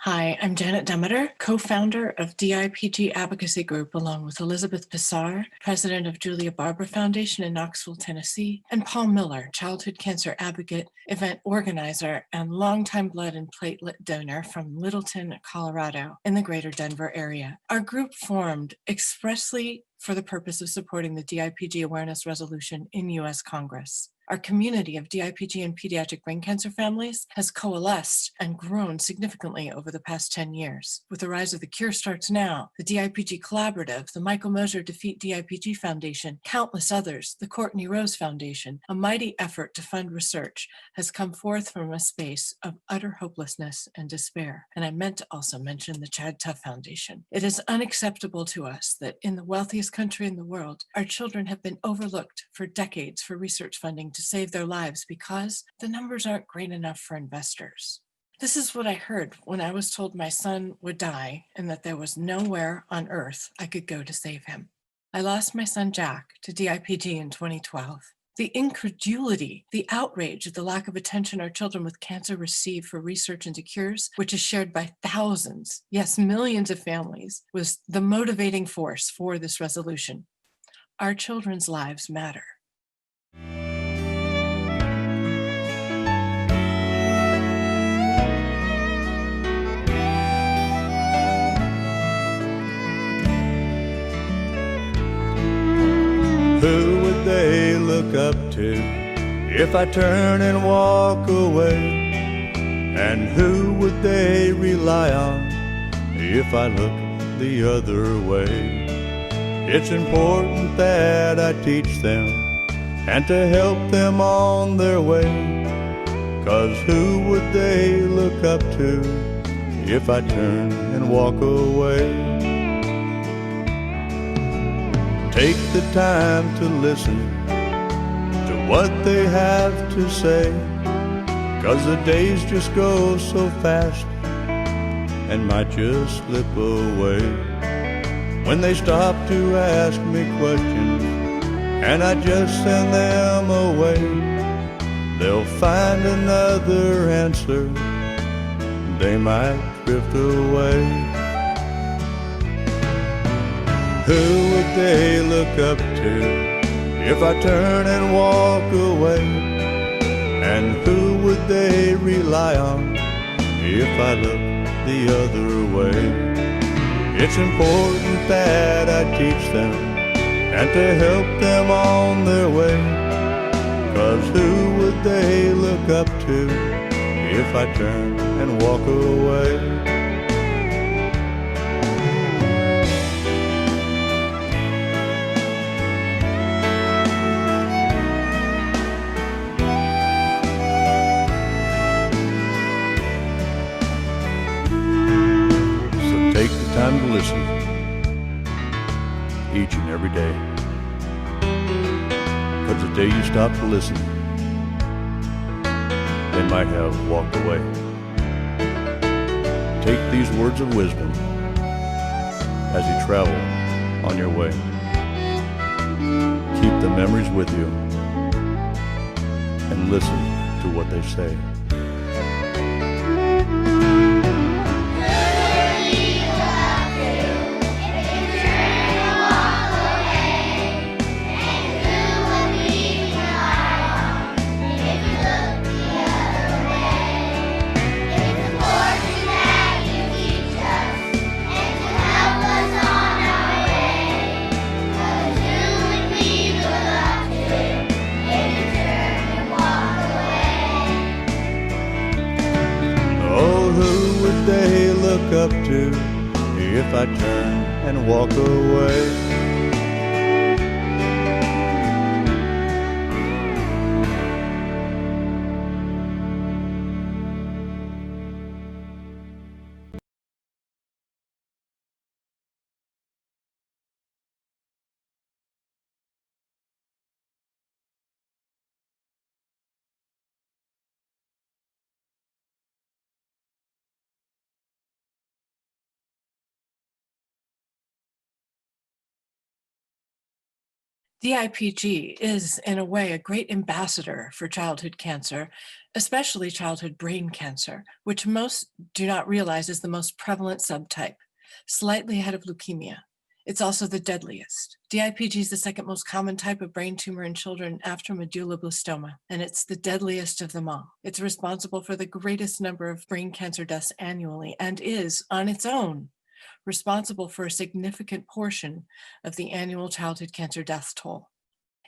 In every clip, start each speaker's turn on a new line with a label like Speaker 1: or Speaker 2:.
Speaker 1: Hi, I'm Janet Demeter, co-founder of DIPG Advocacy Group, along with Elizabeth Pissar, president of Julia Barber Foundation in Knoxville, Tennessee, and Paul Miller, childhood cancer advocate, event organizer, and longtime blood and platelet donor from Littleton, Colorado, in the greater Denver area. Our group formed expressly for the purpose of supporting the DIPG awareness resolution in U.S. Congress. Our community of DIPG and pediatric brain cancer families has coalesced and grown significantly over the past 10 years. With the rise of The Cure Starts Now, the DIPG Collaborative, the Michael Moser Defeat DIPG Foundation, countless others, the Courtney Rose Foundation, a mighty effort to fund research has come forth from a space of utter hopelessness and despair. And I meant to also mention the Chad Tuff Foundation. It is unacceptable to us that in the wealthiest country in the world, our children have been overlooked for decades for research funding to save their lives because the numbers aren't great enough for investors. This is what I heard when I was told my son would die and that there was nowhere on earth I could go to save him. I lost my son Jack to DIPG in 2012. The incredulity, the outrage at the lack of attention our children with cancer receive for research into cures, which is shared by thousands, yes, millions of families, was the motivating force for this resolution. Our children's lives matter.
Speaker 2: Who would they look up to if I turn and walk away? And who would they rely on if I look the other way? It's important that I teach them and to help them on their way. 'Cause who would they look up to if I turn and walk away? Take the time to listen to what they have to say, 'cause the days just go so fast and might just slip away. When they stop to ask me questions and I just send them away, they'll find another answer, they might drift away. Who would they look up to if I turn and walk away? And who would they rely on if I look the other way? It's important that I teach them and to help them on their way. 'Cause who would they look up to if I turn and walk away? Take the time to listen each and every day. 'Cause the day you stop to listen, they might have walked away. Take these words of wisdom as you travel on your way. Keep the memories with you and listen to what they say. They look up to if I turn and walk away.
Speaker 1: DIPG is, in a way, a great ambassador for childhood cancer, especially childhood brain cancer, which most do not realize is the most prevalent subtype, slightly ahead of leukemia. It's also the deadliest. DIPG is the second most common type of brain tumor in children after medulloblastoma, and it's the deadliest of them all. It's responsible for the greatest number of brain cancer deaths annually and is, on its own, responsible for a significant portion of the annual childhood cancer death toll.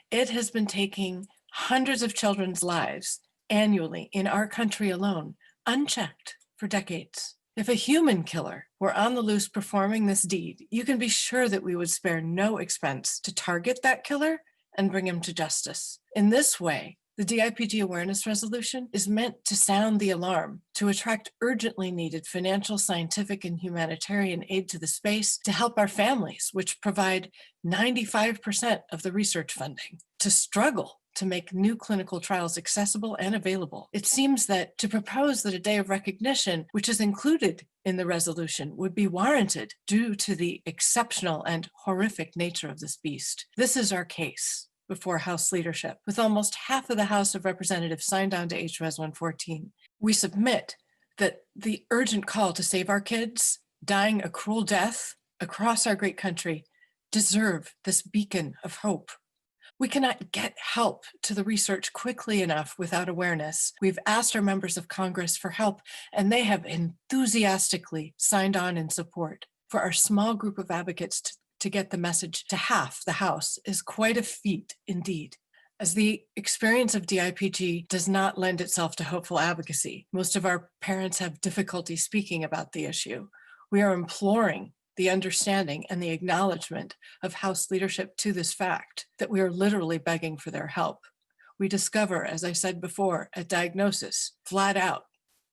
Speaker 1: It has been taking hundreds of children's lives annually in our country alone, unchecked for decades. If a human killer were on the loose performing this deed, you can be sure that we would spare no expense to target that killer and bring him to justice. In this way, the DIPG Awareness Resolution is meant to sound the alarm, to attract urgently needed financial, scientific, and humanitarian aid to the space, to help our families, which provide 95% of the research funding, to struggle to make new clinical trials accessible and available. It seems that to propose that a day of recognition, which is included in the resolution, would be warranted due to the exceptional and horrific nature of this beast. This is our case before House leadership, with almost half of the House of Representatives signed on to HRES 114. We submit that the urgent call to save our kids dying a cruel death across our great country deserve this beacon of hope. We cannot get help to the research quickly enough without awareness. We've asked our members of Congress for help, and they have enthusiastically signed on in support. For our small group of advocates to get the message to half the House is quite a feat indeed. As the experience of DIPG does not lend itself to hopeful advocacy, most of our parents have difficulty speaking about the issue. We are imploring the understanding and the acknowledgement of House leadership to this fact, that we are literally begging for their help. We discover, as I said before, at diagnosis, flat out,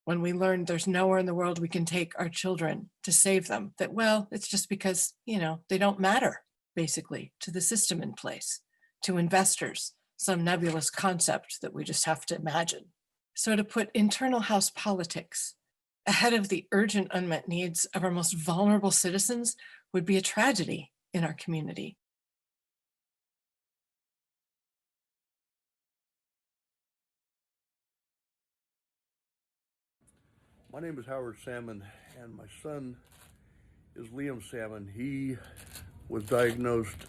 Speaker 1: when we learn there's nowhere in the world we can take our children to save them, that, well, it's just because, they don't matter, basically, to the system in place, to investors, some nebulous concept that we just have to imagine. So to put internal House politics ahead of the urgent unmet needs of our most vulnerable citizens would be a tragedy in our community.
Speaker 3: My name is Howard Salmon, and my son is Liam Salmon. He was diagnosed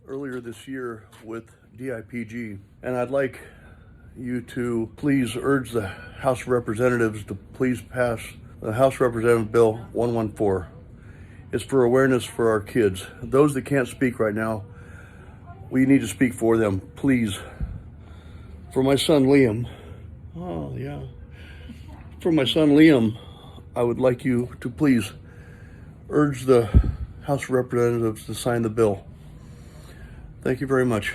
Speaker 3: earlier this year with DIPG, and I'd like you to please urge the House of Representatives to please pass the House Representative Bill 114. It's for awareness for our kids. Those that can't speak right now, we need to speak for them, please. For my son Liam, For my son Liam, I would like you to please urge the House of Representatives to sign the bill. Thank you very much.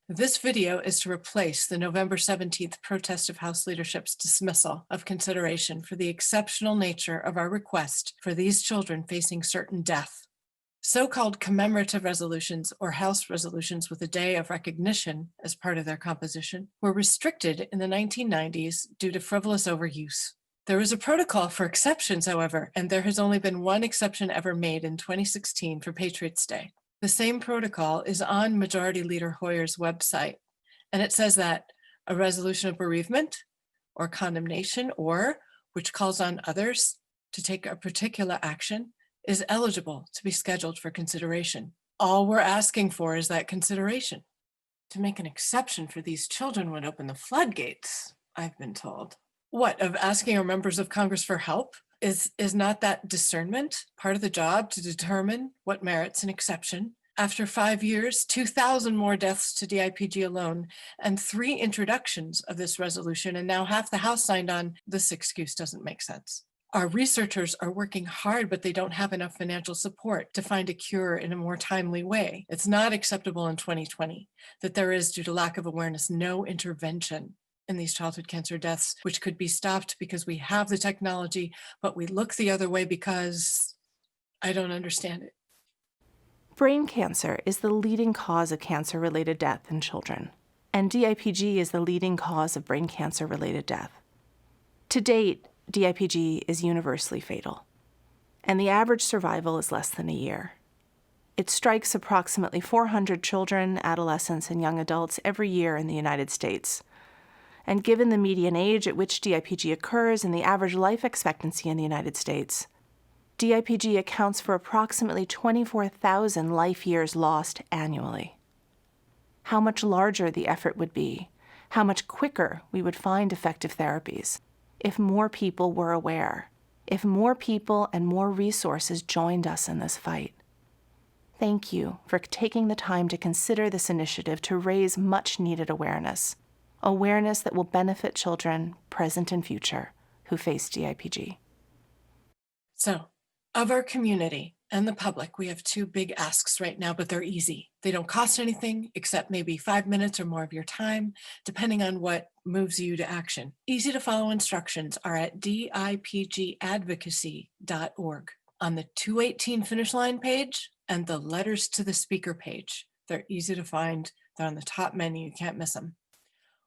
Speaker 1: This video is to replace the November 17th protest of House leadership's dismissal of consideration for the exceptional nature of our request for these children facing certain death. So-called commemorative resolutions or House resolutions with a day of recognition as part of their composition were restricted in the 1990s due to frivolous overuse. There is a protocol for exceptions, however, and there has only been one exception ever made in 2016 for Patriots' Day. The same protocol is on Majority Leader Hoyer's website, and it says that a resolution of bereavement or condemnation, or which calls on others to take a particular action, is eligible to be scheduled for consideration. All we're asking for is that consideration. To make an exception for these children would open the floodgates, I've been told. What, of asking our members of Congress for help? Is not that discernment part of the job to determine what merits an exception? After 5 years, 2,000 more deaths to DIPG alone, and 3 introductions of this resolution, and now half the House signed on, this excuse doesn't make sense. Our researchers are working hard, but they don't have enough financial support to find a cure in a more timely way. It's not acceptable in 2020 that there is, due to lack of awareness, no intervention in these childhood cancer deaths, which could be stopped because we have the technology, but we look the other way because I don't understand it.
Speaker 4: Brain cancer is the leading cause of cancer-related death in children. and DIPG is the leading cause of brain cancer-related death. To date, DIPG is universally fatal, and the average survival is less than a year. It strikes approximately 400 children, adolescents, and young adults every year in the United States. And given the median age at which DIPG occurs and the average life expectancy in the United States, DIPG accounts for approximately 24,000 life years lost annually. How much larger the effort would be, how much quicker we would find effective therapies, if more people were aware, if more people and more resources joined us in this fight. Thank you for taking the time to consider this initiative to raise much-needed awareness that will benefit children, present and future, who face DIPG.
Speaker 1: So, of our community and the public, we have two big asks right now, but they're easy. They don't cost anything except maybe 5 minutes or more of your time, depending on what moves you to action. Easy to follow instructions are at dipgadvocacy.org on the 218 finish line page and the letters to the speaker page. They're easy to find. They're on the top menu. You can't miss them.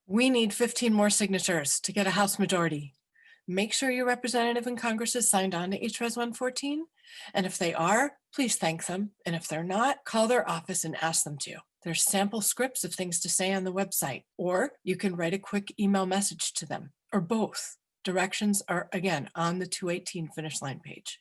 Speaker 1: We need 15 more signatures to get a House majority. Make sure your representative in Congress is signed on to HRES 114. And if they are, please thank them. And if they're not, call their office and ask them to. There's sample scripts of things to say on the website, or you can write a quick email message to them, or both. Directions are, again, on the 218 finish line page.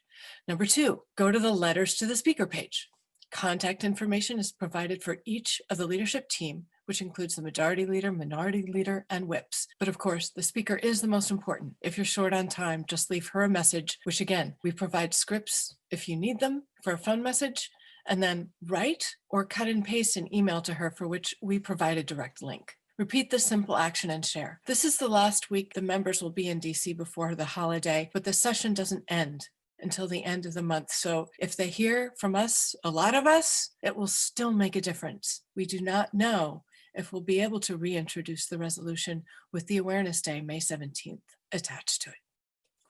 Speaker 1: Number 2, go to the letters to the speaker page. Contact information is provided for each of the leadership team, which includes the majority leader, minority leader, and whips. But of course, the speaker is the most important. If you're short on time, just leave her a message, which again, we provide scripts if you need them for a phone message, and then write or cut and paste an email to her for which we provide a direct link. Repeat this simple action and share. This is the last week the members will be in DC before the holiday, but the session doesn't end until the end of the month. So if they hear from us, a lot of us, it will still make a difference. We do not know if we'll be able to reintroduce the resolution with the Awareness Day, May 17th, attached to it.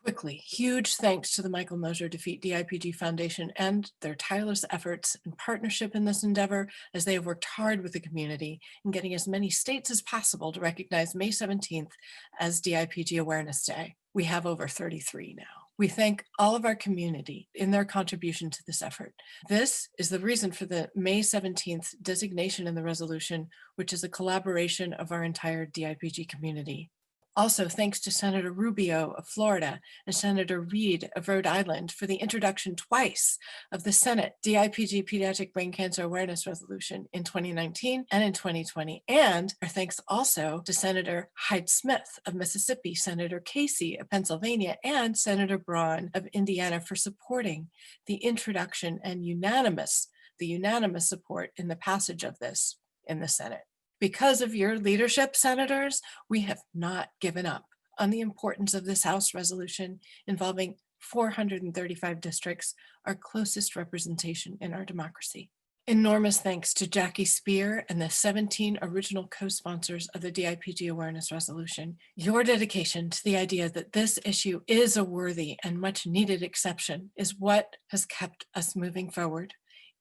Speaker 1: Quickly, huge thanks to the Michael Mosher Defeat DIPG Foundation and their tireless efforts and partnership in this endeavor, as they have worked hard with the community in getting as many states as possible to recognize May 17th as DIPG Awareness Day. We have over 33 now. We thank all of our community in their contribution to this effort. This is the reason for the May 17th designation in the resolution, which is a collaboration of our entire DIPG community. Also, thanks to Senator Rubio of Florida and Senator Reed of Rhode Island for the introduction twice of the Senate DIPG Pediatric Brain Cancer Awareness Resolution in 2019 and in 2020. And our thanks also to Senator Hyde-Smith of Mississippi, Senator Casey of Pennsylvania, and Senator Braun of Indiana for supporting the introduction and unanimous support in the passage of this in the Senate. Because of your leadership, senators, we have not given up on the importance of this House resolution involving 435 districts, our closest representation in our democracy. Enormous thanks to Jackie Spear and the 17 original co-sponsors of the DIPG Awareness Resolution. Your dedication to the idea that this issue is a worthy and much needed exception is what has kept us moving forward.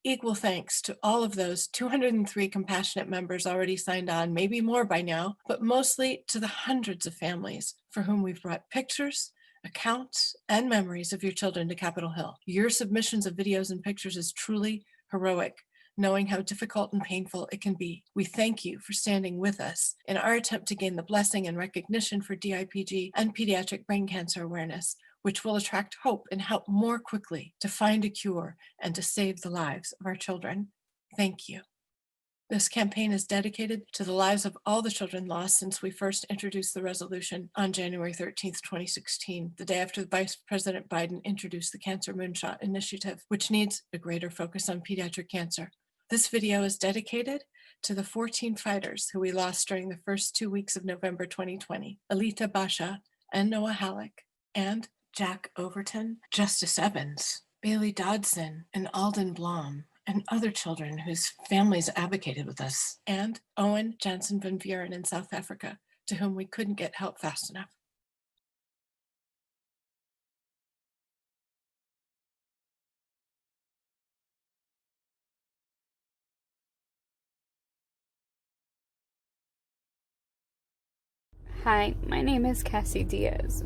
Speaker 1: Equal thanks to all of those 203 compassionate members already signed on, maybe more by now, but mostly to the hundreds of families for whom we've brought pictures, accounts, and memories of your children to Capitol Hill. Your submissions of videos and pictures is truly heroic, knowing how difficult and painful it can be. We thank you for standing with us in our attempt to gain the blessing and recognition for DIPG and pediatric brain cancer awareness, which will attract hope and help more quickly to find a cure and to save the lives of our children. Thank you. This campaign is dedicated to the lives of all the children lost since we first introduced the resolution on January 13th, 2016, the day after Vice President Biden introduced the Cancer Moonshot Initiative, which needs a greater focus on pediatric cancer. This video is dedicated to the 14 fighters who we lost during the first 2 weeks of November 2020, Alita Basha and Noah Halleck, and Jack Overton, Justice Evans, Bailey Dodson, and Alden Blom, and other children whose families advocated with us, and Owen Jansen van Vuren in South Africa, to whom we couldn't get help fast enough.
Speaker 5: Hi, my name is Cassie Diaz.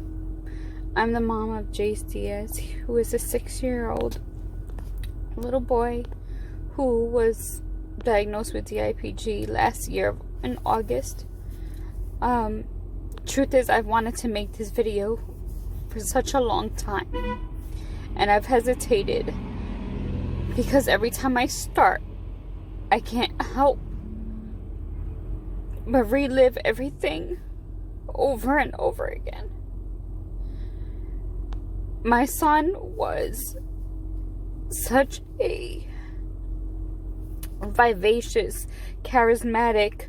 Speaker 5: I'm the mom of Jace Diaz, who is a 6-year-old little boy who was diagnosed with DIPG last year in August. Truth is, I've wanted to make this video for such a long time, and I've hesitated because every time I start, I can't help but relive everything over and over again. My son was such a vivacious, charismatic,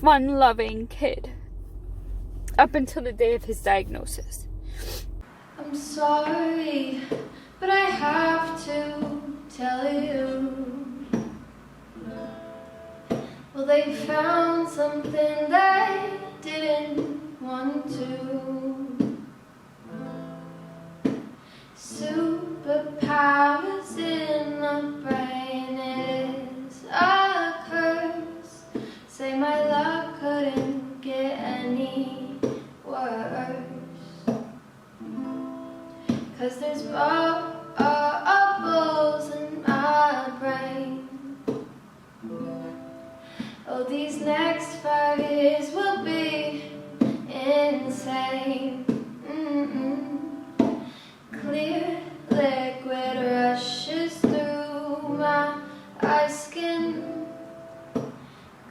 Speaker 5: fun-loving kid up until the day of his diagnosis.
Speaker 6: I'm sorry, but I have to tell you. Well, they found something they didn't want to. Superpowers in the brain is a curse. Say my luck couldn't get any worse. 'Cause there's bubbles in my brain. Oh, these next 5 years will be insane. Clear liquid rushes through my skin.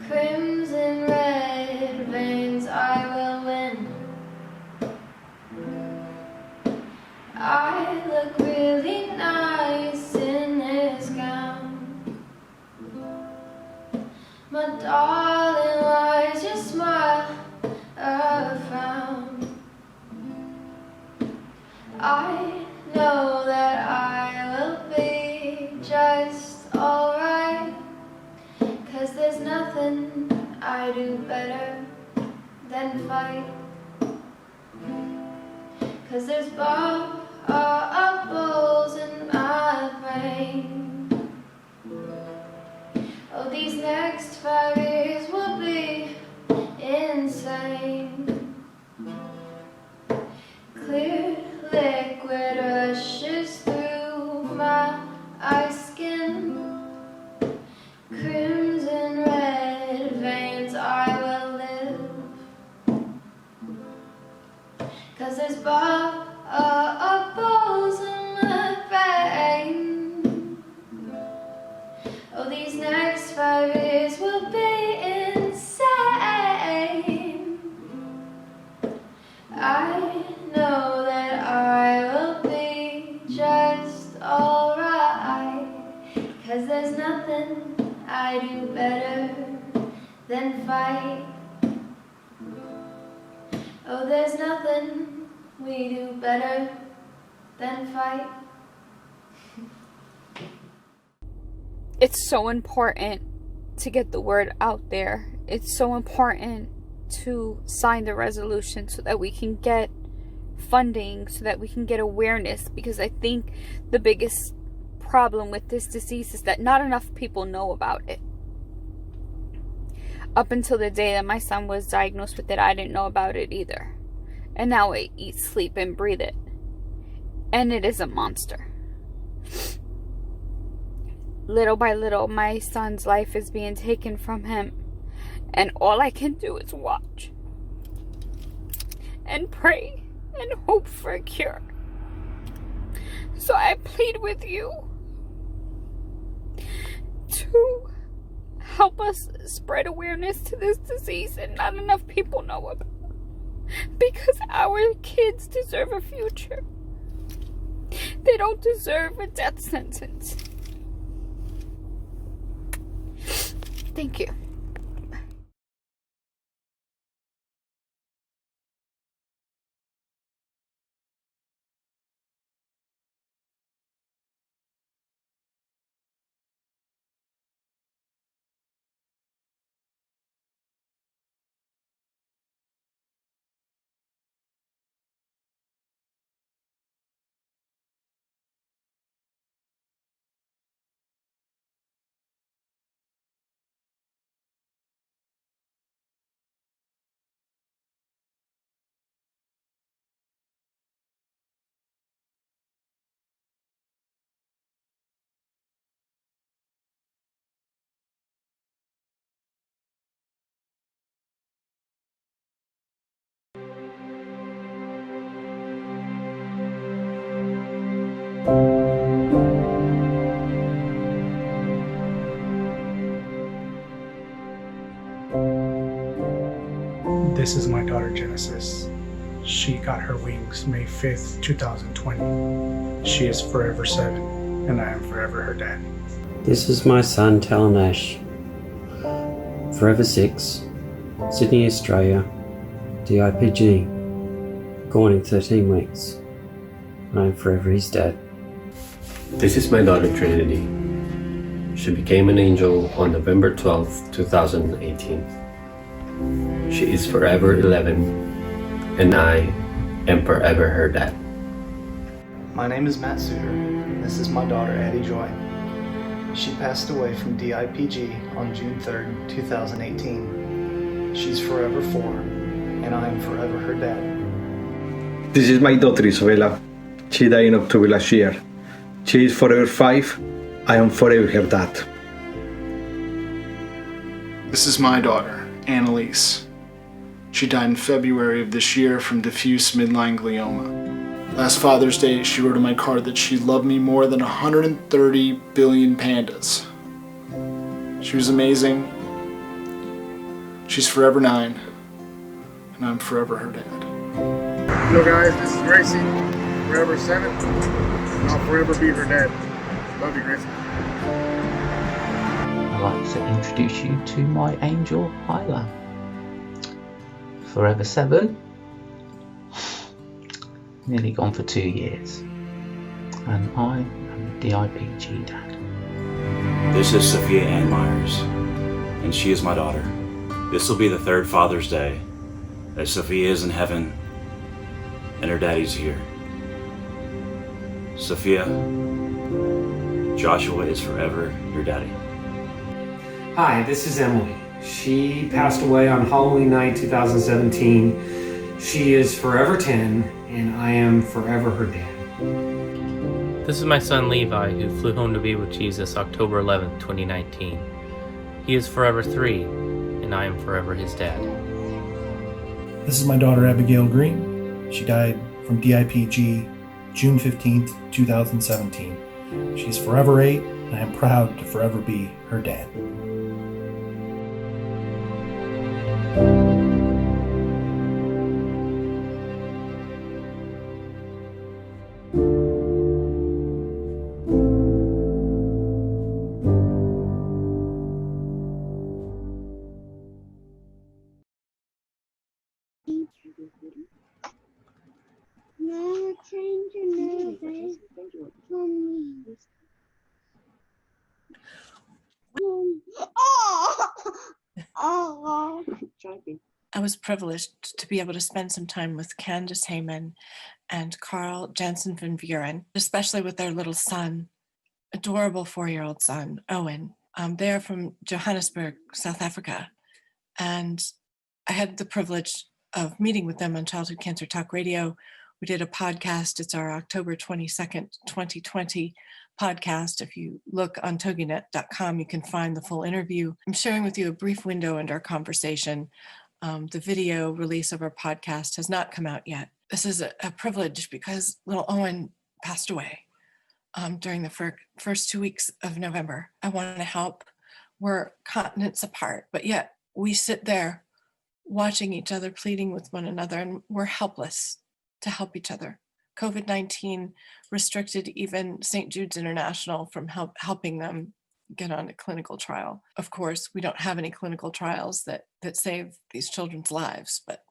Speaker 6: Crimson red veins, I will win. I look really nice in this gown. My darling, why's your smile a frown? I know that I will be just alright, 'cause there's nothing I do better than fight. 'Cause there's bubbles in my brain. Oh, these next 5 years will be insane. Clear liquid rushes through my skin. Crimson red veins, I will live. 'Cause there's bubbles in my brain. Oh, these next 5 years will be insane. I know that I will be just alright, 'cause there's nothing I do better than fight. Oh, there's nothing we do better than fight.
Speaker 5: It's so important to get the word out there. It's so important to sign the resolution so that we can get funding, so that we can get awareness, because I think the biggest problem with this disease is that not enough people know about it. Up until the day that my son was diagnosed with it, I didn't know about it either. And now I eat, sleep, and breathe it. And it is a monster. Little by little, my son's life is being taken from him. And all I can do is watch. And pray. And hope for a cure. So I plead with you to help us spread awareness to this disease that not enough people know about. Because our kids deserve a future. They don't deserve a death sentence. Thank you.
Speaker 7: This is my daughter Genesis. She got her wings May 5th, 2020. She is forever 7, and I am forever her dad.
Speaker 8: This is my son Talanash, forever 6, Sydney, Australia, DIPG, born in 13 weeks. I am forever his dad.
Speaker 9: This is my daughter Trinity. She became an angel on November 12, 2018. She is forever 11, and I am forever her dad.
Speaker 10: My name is Matt Suter. This is my daughter Addie Joy. She passed away from DIPG on June 3rd, 2018. She's forever 4, and I am forever her dad.
Speaker 11: This is my daughter Isabella. She died in October last year. She is forever 5. I am forever her dad.
Speaker 12: This is my daughter, Annalise. She died in February of this year from diffuse midline glioma. Last Father's Day, she wrote on my card that she loved me more than 130 billion pandas. She was amazing. She's forever 9, and I'm forever her dad.
Speaker 13: Hello guys, this is Gracie, forever 7, and I'll forever be her dad. Love you, Gracie.
Speaker 14: I'd like to introduce you to my angel, Hyla. Forever 7, nearly gone for 2 years, and I am the DIPG dad.
Speaker 15: This is Sophia Ann Myers, and she is my daughter. This will be the 3rd Father's Day that Sophia is in heaven and her daddy's here. Sophia, Joshua is forever your daddy.
Speaker 16: Hi, this is Emily. She passed away on Halloween night 2017. She is forever 10, and I am forever her dad.
Speaker 17: This is my son Levi, who flew home to be with Jesus October 11th, 2019. He is forever 3, and I am forever his dad.
Speaker 18: This is my daughter Abigail Green. She died from DIPG June 15th, 2017. She's forever 8, and I am proud to forever be her dad.
Speaker 1: I was privileged to be able to spend some time with Candace Heyman and Carl Jansen van Vuren, especially with their little son, adorable 4-year-old son, Owen. They are from Johannesburg, South Africa. And I had the privilege of meeting with them on Childhood Cancer Talk Radio. We did a podcast. It's our October 22nd, 2020 podcast. If you look on toginet.com, you can find the full interview. I'm sharing with you a brief window into our conversation. The video release of our podcast has not come out yet. This is a privilege because little Owen passed away during the first 2 weeks of November. I wanted to help. We're continents apart, but yet we sit there watching each other, pleading with one another, and we're helpless to help each other. COVID-19 restricted even St. Jude's International from helping them get on a clinical trial. Of course, we don't have any clinical trials that save these children's lives, but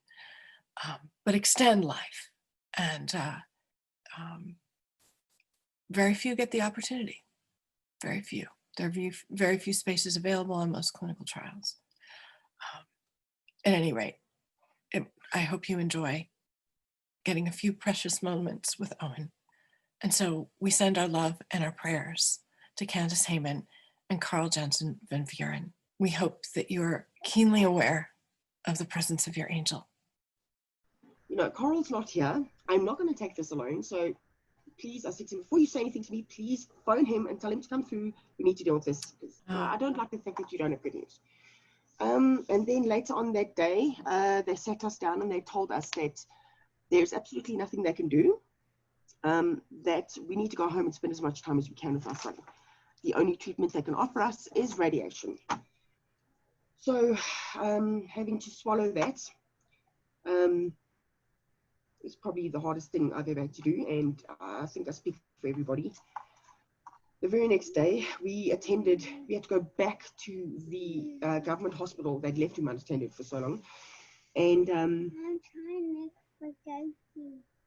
Speaker 1: extend life. And very few get the opportunity. Very few. There are very few spaces available on most clinical trials. At any rate, I hope you enjoy getting a few precious moments with Owen. And so we send our love and our prayers to Candace Heyman and Carl Jansen van Vuren. We hope that you're keenly aware of the presence of your angel.
Speaker 19: You know, Carl's not here. I'm not going to take this alone. So please, I said to him, before you say anything to me, please phone him and tell him to come through. We need to deal with this. Because I don't like the fact that you don't have good news. And then later on that day, they sat us down and they told us that there's absolutely nothing they can do, that we need to go home and spend as much time as we can with our son. The only treatment they can offer us is radiation. So having to swallow that, It's probably the hardest thing I've ever had to do, and I think I speak for everybody. The very next day, we had to go back to the government hospital they'd left him unattended for so long. And
Speaker 6: I'm trying to forget.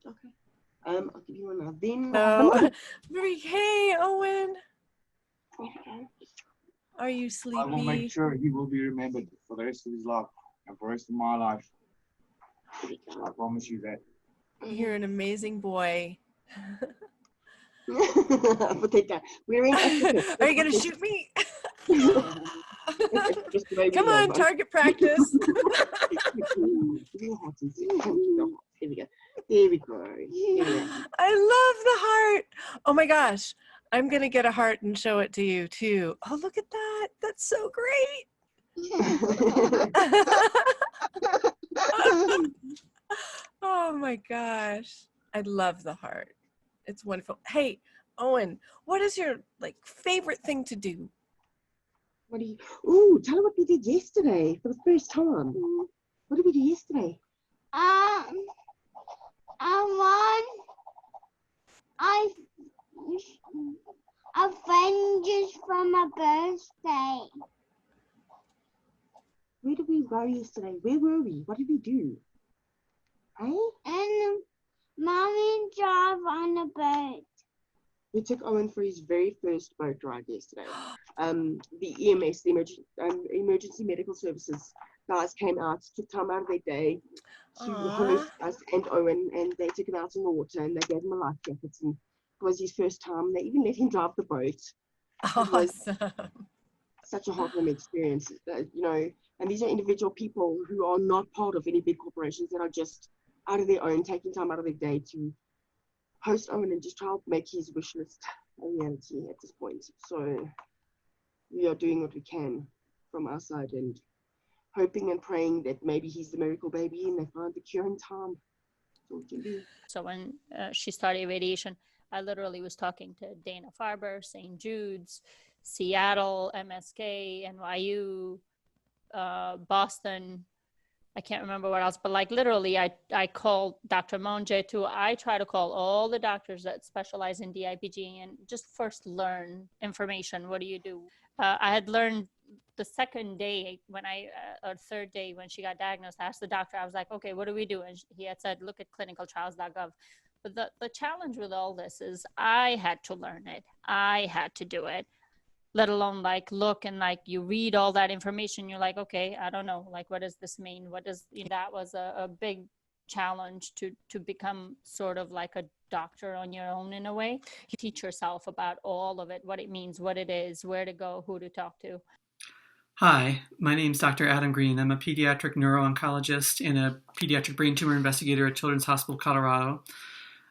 Speaker 19: okay, I'll give you one now. Then
Speaker 1: Hey, Owen. Are you sleepy?
Speaker 13: I will make sure he will be remembered for the rest of his life and for the rest of my life. I promise you that.
Speaker 1: You're an amazing boy.
Speaker 19: Put that down. We're in Africa.
Speaker 1: Are you gonna shoot me?
Speaker 19: It's just the way we
Speaker 1: Come
Speaker 19: are,
Speaker 1: on,
Speaker 19: right?
Speaker 1: target practice.
Speaker 19: Here we go. Here we go. Here we go.
Speaker 1: I love the heart. Oh my gosh. I'm gonna get a heart and show it to you too. Oh, look at that. That's so great. Oh my gosh. I love the heart. It's wonderful. Hey, Owen, what is your favorite thing to do?
Speaker 19: What do you? Ooh, tell her what we did yesterday for the first time. What did we do yesterday?
Speaker 6: Avengers for my birthday.
Speaker 19: Where did we go yesterday? Where were we? What did we do? Hey?
Speaker 6: And Mommy drove on a boat.
Speaker 19: We took Owen for his very first boat ride yesterday. The EMS, the emergency medical services guys came out, took time out of their day to host us and Owen, and they took him out in the water and they gave him a life jacket. And it was his first time. They even let him drive the boat.
Speaker 1: Awesome.
Speaker 19: Such a heartwarming experience, and these are individual people who are not part of any big corporations that are just out of their own, taking time out of their day to host Owen and just try to make his wish list a reality at this point. So we are doing what we can from our side and hoping and praying that maybe he's the miracle baby and they find the cure in time. That's all we can do.
Speaker 20: So when she started radiation, I literally was talking to Dana-Farber, St. Jude's, Seattle, MSK, NYU, Boston. I can't remember what else, but literally I called Dr. Monge too. I try to call all the doctors that specialize in DIPG and just first learn information. What do you do? I had learned the second day or third day when she got diagnosed, I asked the doctor, I was like, okay, what do we do? And he had said, look at clinicaltrials.gov. But the challenge with all this is I had to learn it. I had to do it, let alone look and you read all that information. You're like, okay, I don't know. What does this mean? That was a big challenge to become sort of like a doctor on your own in a way. You teach yourself about all of it, what it means, what it is, where to go, who to talk to.
Speaker 21: Hi, my name is Dr. Adam Green. I'm a pediatric neuro-oncologist and a pediatric brain tumor investigator at Children's Hospital Colorado.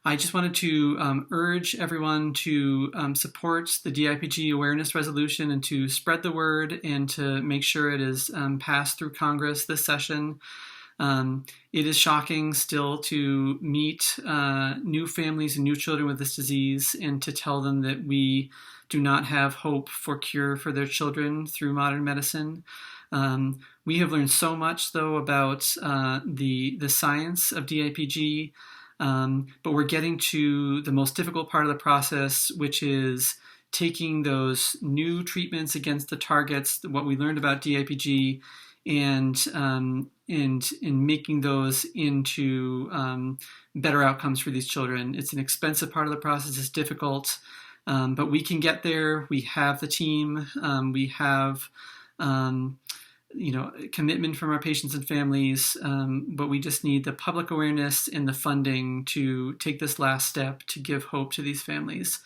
Speaker 21: I just wanted to urge everyone to support the DIPG awareness resolution and to spread the word and to make sure it is passed through Congress this session. It is shocking still to meet new families and new children with this disease and to tell them that we do not have hope for cure for their children through modern medicine. We have learned so much, though, about the science of DIPG, but we're getting to the most difficult part of the process, which is taking those new treatments against the targets, what we learned about DIPG, and making those into better outcomes for these children. It's an expensive part of the process. It's difficult, but we can get there. We have the team. We have commitment from our patients and families, but we just need the public awareness and the funding to take this last step to give hope to these families.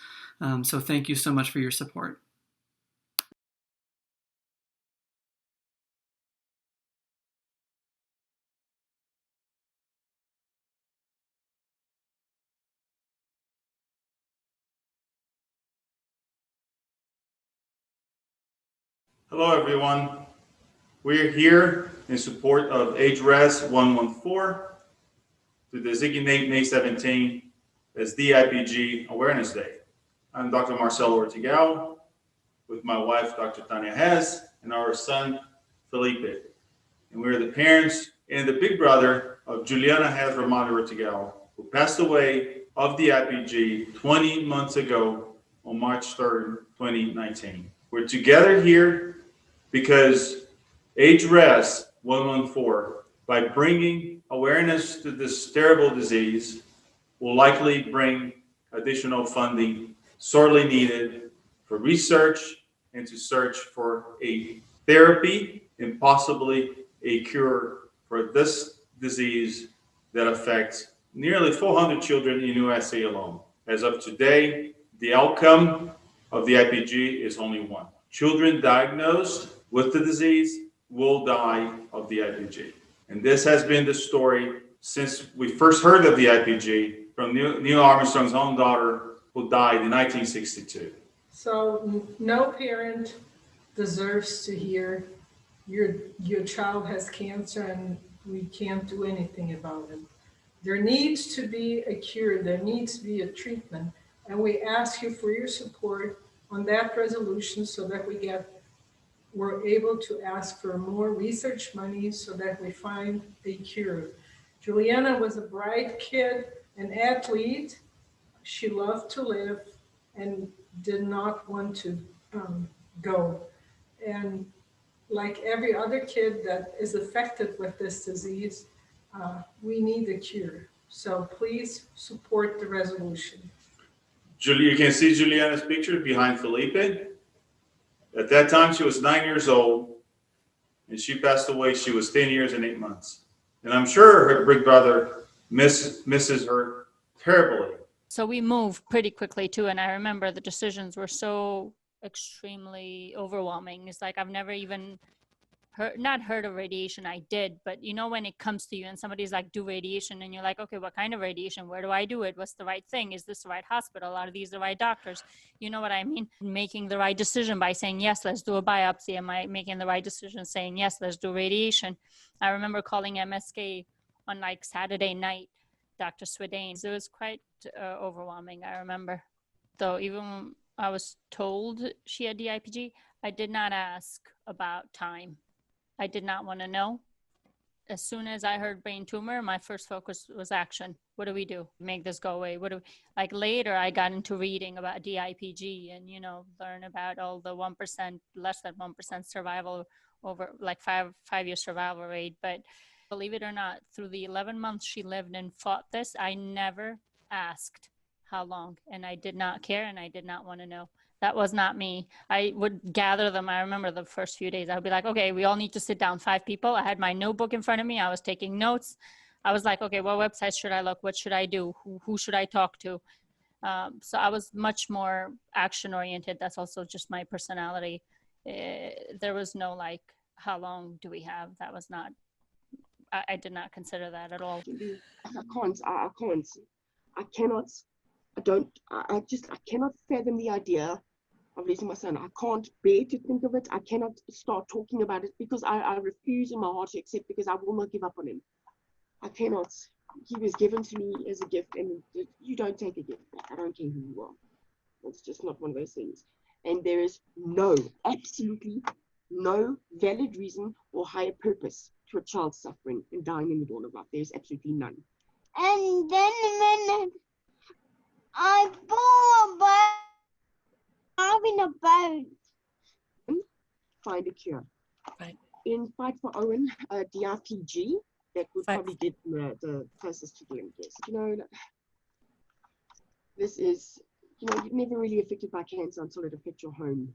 Speaker 21: So thank you so much for your support.
Speaker 22: Hello everyone. We're here in support of HRES 114 to designate May 17 as DIPG Awareness Day. I'm Dr. Marcelo Ortigao with my wife, Dr. Tanya Hess, and our son, Felipe. And we're the parents and the big brother of Juliana Has Ramada Ortegal, who passed away of DIPG 20 months ago on March 3rd, 2019. We're together here because HRES 114, by bringing awareness to this terrible disease, will likely bring additional funding sorely needed for research and to search for a therapy and possibly a cure for this disease that affects nearly 400 children in USA alone. As of today, the outcome of the IPG is only one. Children diagnosed with the disease will die of the IPG. And this has been the story since we first heard of the IPG from Neil Armstrong's own daughter, who died in 1962.
Speaker 2: So no parent deserves to hear your child has cancer and we can't do anything about it. There needs to be a cure, there needs to be a treatment, and we ask you for your support on that resolution so that we're able to ask for more research money so that we find a cure. Juliana was a bright kid, an athlete. She loved to live and did not want to go. And like every other kid that is affected with this disease, we need a cure. So please support the resolution.
Speaker 22: You can see Juliana's picture behind Felipe. At that time, she was 9 years old, and she passed away. She was 10 years and 8 months. And I'm sure her big brother misses her terribly.
Speaker 20: So we moved pretty quickly too, and I remember the decisions were so extremely overwhelming. It's like I've never even not heard of radiation. I did, but you know, when it comes to you and somebody's like, do radiation, and you're like, okay, what kind of radiation? Where do I do it? What's the right thing? Is this the right hospital? A lot of these are the right doctors. You know what I mean? Making the right decision by saying, yes, let's do a biopsy. Am I making the right decision saying, yes, let's do radiation? I remember calling MSK on like Saturday night, Dr. Swedane. It was quite overwhelming, I remember. Though even when I was told she had DIPG, I did not ask about time. I did not want to know. As soon as I heard brain tumor, my first focus was action. What do we do? Make this go away. Like later, I got into reading about DIPG and, you know, learn about all the 1%, less than 1% survival over like five-year survival rate. But believe it or not, through the 11 months she lived and fought this, I never asked how long, and I did not care, and I did not want to know. That was not me. I would gather them. I remember the first few days. I would be like, okay, we all need to sit down, 5 people. I had my notebook in front of me. I was taking notes. I was like, okay, what websites should I look? What should I do? Who should I talk to? So I was much more action-oriented. That's also just my personality. There was no like, how long do we have? That was not, I did not consider that at all.
Speaker 19: I cannot fathom the idea of losing my son. I can't bear to think of it. I cannot start talking about it because I refuse in my heart to accept, because I will not give up on him. I cannot. He was given to me as a gift, and you don't take a gift back. I don't care who you are. It's just not one of those things. And there is absolutely no valid reason or higher purpose to a child suffering and dying in the dawn of life. There is absolutely none.
Speaker 3: And then I bought a boat.
Speaker 19: Find a cure.
Speaker 1: Right.
Speaker 19: In Fight for Owen, DIPG, that would probably get the closest to the yes. You know, this is, you know, you're never really affected by cancer until it affects your home.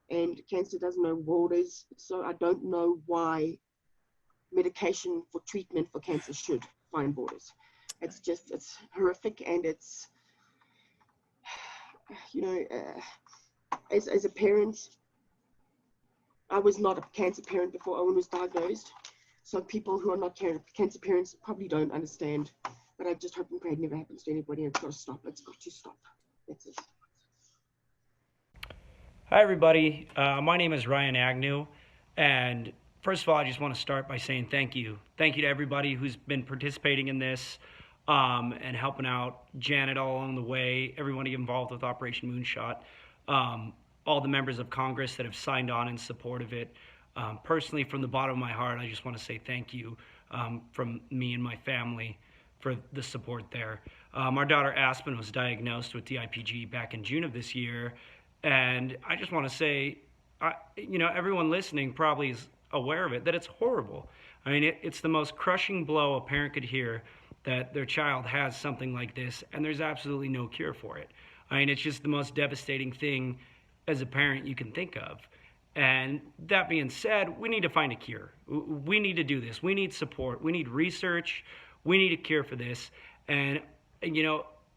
Speaker 19: And cancer doesn't know borders, so I don't know why medication for treatment for cancer should find borders. It's horrific, and it's, you know, as a parent, I was not a cancer parent before Owen was diagnosed. So people who are not cancer parents probably don't understand. But I just hope and pray it never happens to anybody. It's got to stop. It's got to stop. That's it.
Speaker 23: Hi, everybody. My name is Ryan Agnew. And first of all, I just want to start by saying thank you. Thank you to everybody who's been participating in this and helping out. Janet all along the way, everybody involved with Operation Moonshot, all the members of Congress that have signed on in support of it. Personally, from the bottom of my heart, I just want to say thank you. from me and my family for the support there. Our daughter Aspen was diagnosed with DIPG back in June of this year, and I just want to say, everyone listening probably is aware of it, that it's horrible. I mean, it's the most crushing blow a parent could hear, that their child has something like this, and there's absolutely no cure for it. I mean, it's just the most devastating thing as a parent you can think of. And that being said, we need to find a cure. We need to do this. We need support. We need research. We need a cure for this. And,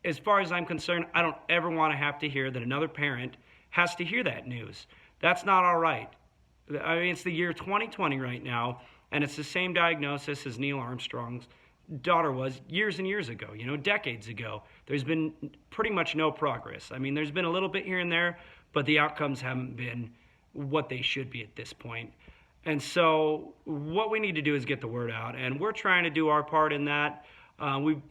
Speaker 23: as far as I'm concerned, I don't ever want to have to hear that another parent has to hear that news. That's not all right. I mean, it's the year 2020 right now, and it's the same diagnosis as Neil Armstrong's daughter was years and years ago, decades ago. There's been pretty much no progress. I mean, there's been a little bit here and there, but the outcomes haven't been what they should be at this point. And so what we need to do is get the word out, and we're trying to do our part in that.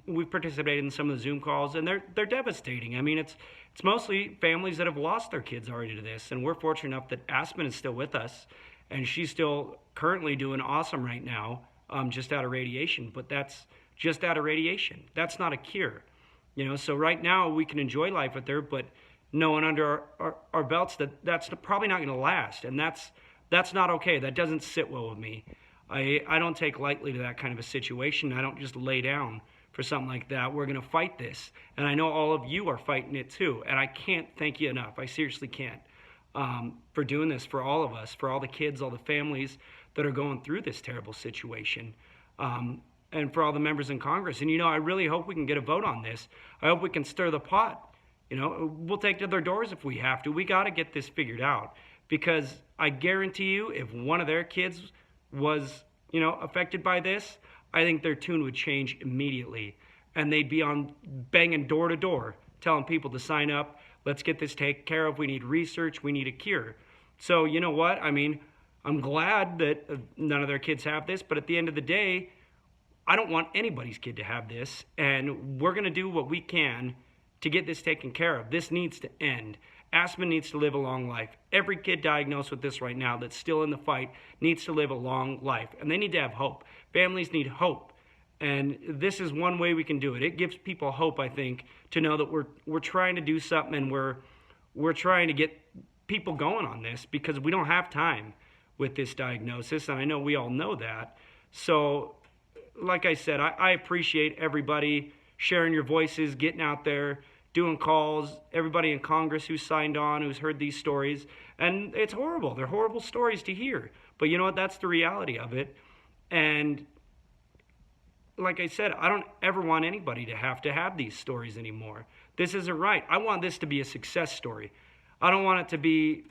Speaker 23: We've participated in some of the Zoom calls, and they're devastating. I mean, it's mostly families that have lost their kids already to this, and we're fortunate enough that Aspen is still with us, and she's still currently doing awesome right now, just out of radiation. But that's just out of radiation. That's not a cure, So right now we can enjoy life with her, but knowing under our belts that's probably not going to last, and that's not okay. That doesn't sit well with me. I don't take lightly to that kind of a situation. I don't just lay down for something like that. We're going to fight this, and I know all of you are fighting it too, and I can't thank you enough. I seriously can't, for doing this for all of us, for all the kids, all the families that are going through this terrible situation, and for all the members in Congress. And I really hope we can get a vote on this. I hope we can stir the pot. We'll take to their doors if we have to. We got to get this figured out, because I guarantee you, if one of their kids was, affected by this, I think their tune would change immediately, and they'd be on banging door to door, telling people to sign up. Let's get this taken care of. We need research. We need a cure. So you know what? I mean, I'm glad that none of their kids have this, but at the end of the day, I don't want anybody's kid to have this, and we're going to do what we can to get this taken care of. This needs to end. Aspen needs to live a long life. Every kid diagnosed with this right now that's still in the fight needs to live a long life, and they need to have hope. Families need hope, and this is one way we can do it. It gives people hope, I think, to know that we're trying to do something, and we're trying to get people going on this, because we don't have time with this diagnosis, and I know we all know that. So, like I said, I appreciate everybody sharing your voices, getting out there, doing calls, everybody in Congress who signed on, who's heard these stories. And it's horrible. They're horrible stories to hear. But you know what? That's the reality of it. And like I said, I don't ever want anybody to have these stories anymore. This isn't right. I want this to be a success story. I don't want it to be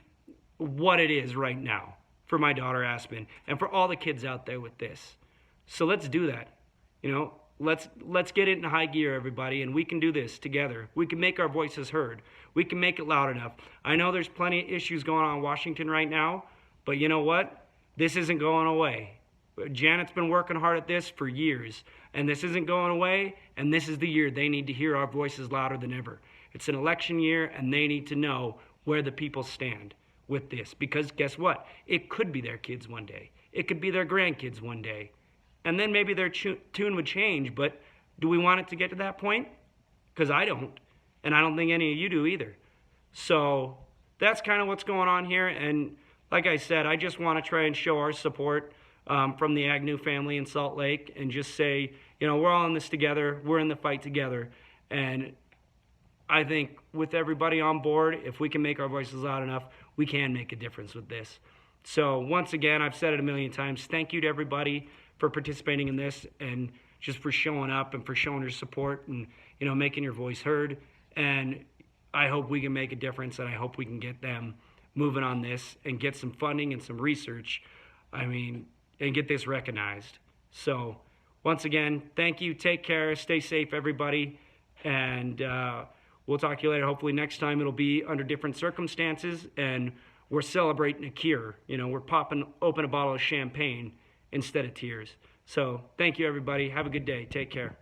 Speaker 23: what it is right now for my daughter Aspen and for all the kids out there with this. So let's do that. Let's get it in high gear, everybody, and we can do this together. We can make our voices heard. We can make it loud enough. I know there's plenty of issues going on in Washington right now, but you know what? This isn't going away. Janet's been working hard at this for years, and this isn't going away, and this is the year they need to hear our voices louder than ever. It's an election year, and they need to know where the people stand with this, because guess what? It could be their kids one day. It could be their grandkids one day. And then maybe their tune would change, but do we want it to get to that point? Because I don't, and I don't think any of you do either. So that's kind of what's going on here, and like I said, I just want to try and show our support from the Agnew family in Salt Lake, and just say, we're all in this together, we're in the fight together, and I think with everybody on board, if we can make our voices loud enough, we can make a difference with this. So once again, I've said it a million times, thank you to everybody for participating in this, and just for showing up and for showing your support, and making your voice heard. And I hope we can make a difference, and I hope we can get them moving on this and get some funding and some research, and get this recognized. So once again, thank you, take care, stay safe, everybody, and we'll talk to you later. Hopefully next time it'll be under different circumstances, and we're celebrating a cure. We're popping open a bottle of champagne instead of tears. So thank you, everybody. Have a good day. Take care.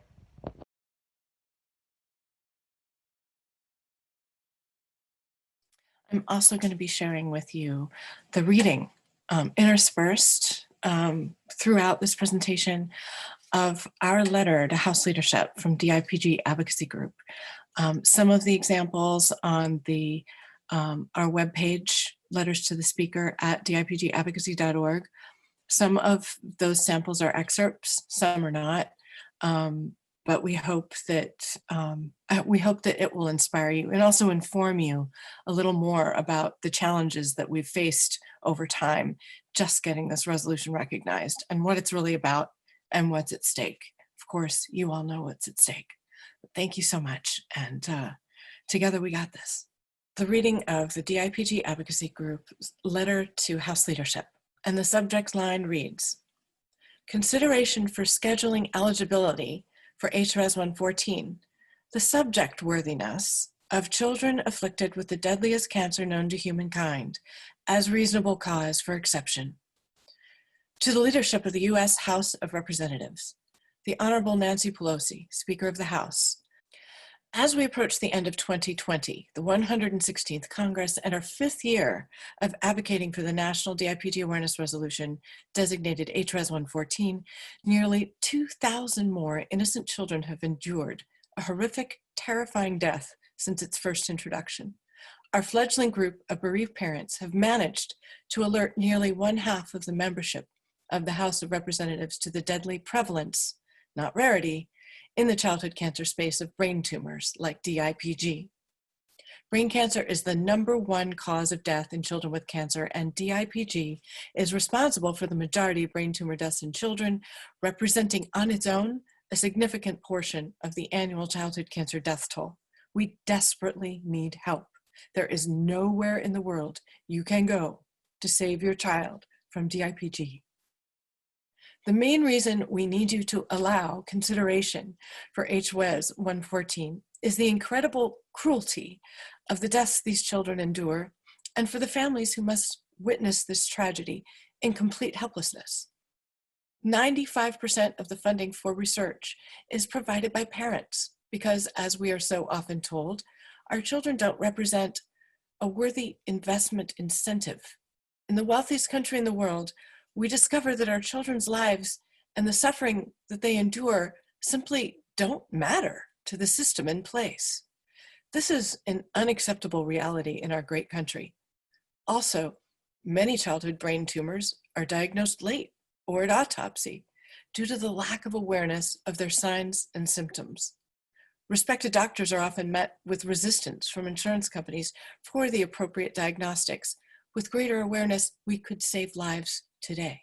Speaker 1: I'm also going to be sharing with you the reading interspersed throughout this presentation of our letter to House leadership from DIPG Advocacy Group. Some of the examples on the our webpage, letters to the speaker at dipgadvocacy.org. Some of those samples are excerpts, some are not. But we hope that it will inspire you and also inform you a little more about the challenges that we've faced over time, just getting this resolution recognized and what it's really about and what's at stake. Of course, you all know what's at stake. But thank you so much, and together we got this. The reading of the DIPG Advocacy Group's letter to House leadership, and the subject line reads, "Consideration for scheduling eligibility for HRES 114, the subject worthiness of children afflicted with the deadliest cancer known to humankind as reasonable cause for exception." To the leadership of the U.S. House of Representatives, the Honorable Nancy Pelosi, Speaker of the House, as we approach the end of 2020, the 116th Congress, and our 5th year of advocating for the National DIPG Awareness Resolution designated HRES 114, nearly 2,000 more innocent children have endured a horrific, terrifying death since its first introduction. Our fledgling group of bereaved parents have managed to alert nearly 1/2 of the membership of the House of Representatives to the deadly prevalence, not rarity, in the childhood cancer space of brain tumors like DIPG. Brain cancer is the #1 cause of death in children with cancer, and DIPG is responsible for the majority of brain tumor deaths in children, representing on its own a significant portion of the annual childhood cancer death toll. We desperately need help. There is nowhere in the world you can go to save your child from DIPG. The main reason we need you to allow consideration for HRES 114 is the incredible cruelty of the deaths these children endure, and for the families who must witness this tragedy in complete helplessness. 95% of the funding for research is provided by parents because, as we are so often told, our children don't represent a worthy investment incentive. In the wealthiest country in the world, we discover that our children's lives and the suffering that they endure simply don't matter to the system in place. This is an unacceptable reality in our great country. Also, many childhood brain tumors are diagnosed late or at autopsy due to the lack of awareness of their signs and symptoms. Respected doctors are often met with resistance from insurance companies for the appropriate diagnostics. With greater awareness, we could save lives today.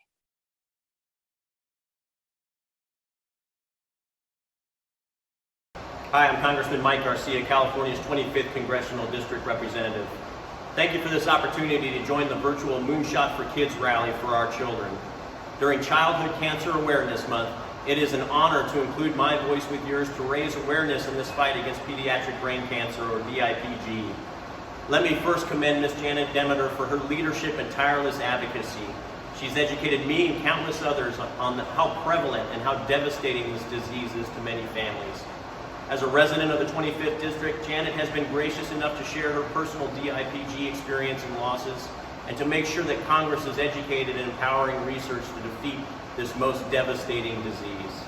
Speaker 4: Hi, I'm Congressman Mike Garcia, California's 25th Congressional District Representative. Thank you for this opportunity to join the virtual Moonshot for Kids rally for our children. During Childhood Cancer Awareness Month, it is an honor to include my voice with yours to raise awareness in this fight against pediatric brain cancer, or DIPG. Let me first commend Ms. Janet Demeter for her leadership and tireless advocacy. She's educated me and countless others on how prevalent and how devastating this disease is to many families. As a resident of the 25th District, Janet has been gracious enough to share her personal DIPG experience and losses, and to make sure that Congress is educated and empowering research to defeat this most devastating disease.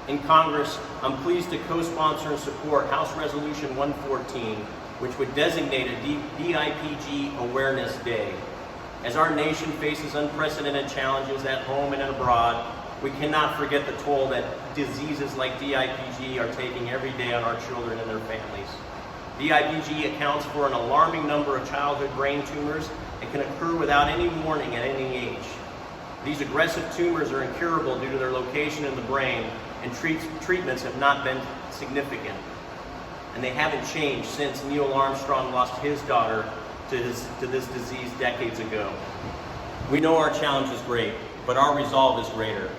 Speaker 4: In Congress, I'm pleased to co-sponsor and support House Resolution 114, which would designate a DIPG Awareness Day. As our nation faces unprecedented challenges at home and abroad, we cannot forget the toll that diseases like DIPG are taking every day on our children and their families. DIPG accounts for an alarming number of childhood brain tumors and can occur without any warning at any age. These aggressive tumors are incurable due to their location in the brain, and treatments have not been significant. And they haven't changed since Neil Armstrong lost his daughter to this disease decades ago. We know our challenge is great, but our resolve is greater.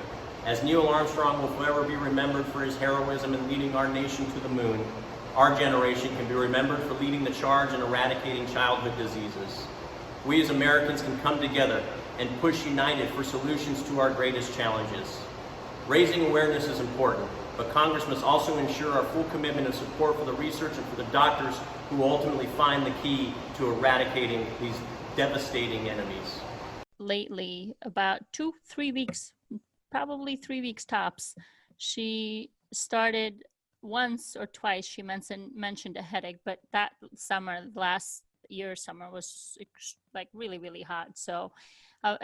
Speaker 4: As Neil Armstrong will forever be remembered for his heroism in leading our nation to the moon, our generation can be remembered for leading the charge in eradicating childhood diseases. We as Americans can come together and push united for solutions to our greatest challenges. Raising awareness is important, but Congress must also ensure our full commitment and support for the research and for the doctors who ultimately find the key to eradicating these devastating enemies.
Speaker 20: lately, about 2-3 weeks, probably 3 weeks tops, she started once or twice. She mentioned a headache, but that summer, last year summer, was like really, really hot. So,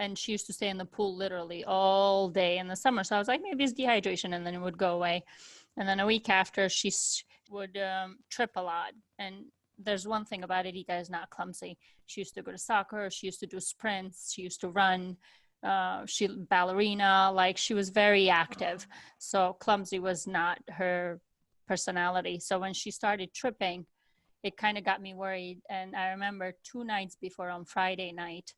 Speaker 20: and she used to stay in the pool literally all day in the summer. So I was like, maybe it's dehydration, and then it would go away. And then a week after, she would trip a lot. And there's one thing about it, Ika is not clumsy. She used to go to soccer, she used to do sprints, she used to run, she ballerina, like she was very active. So clumsy was not her personality. So when she started tripping, it kind of got me worried. And I remember 2 nights before, on Friday night,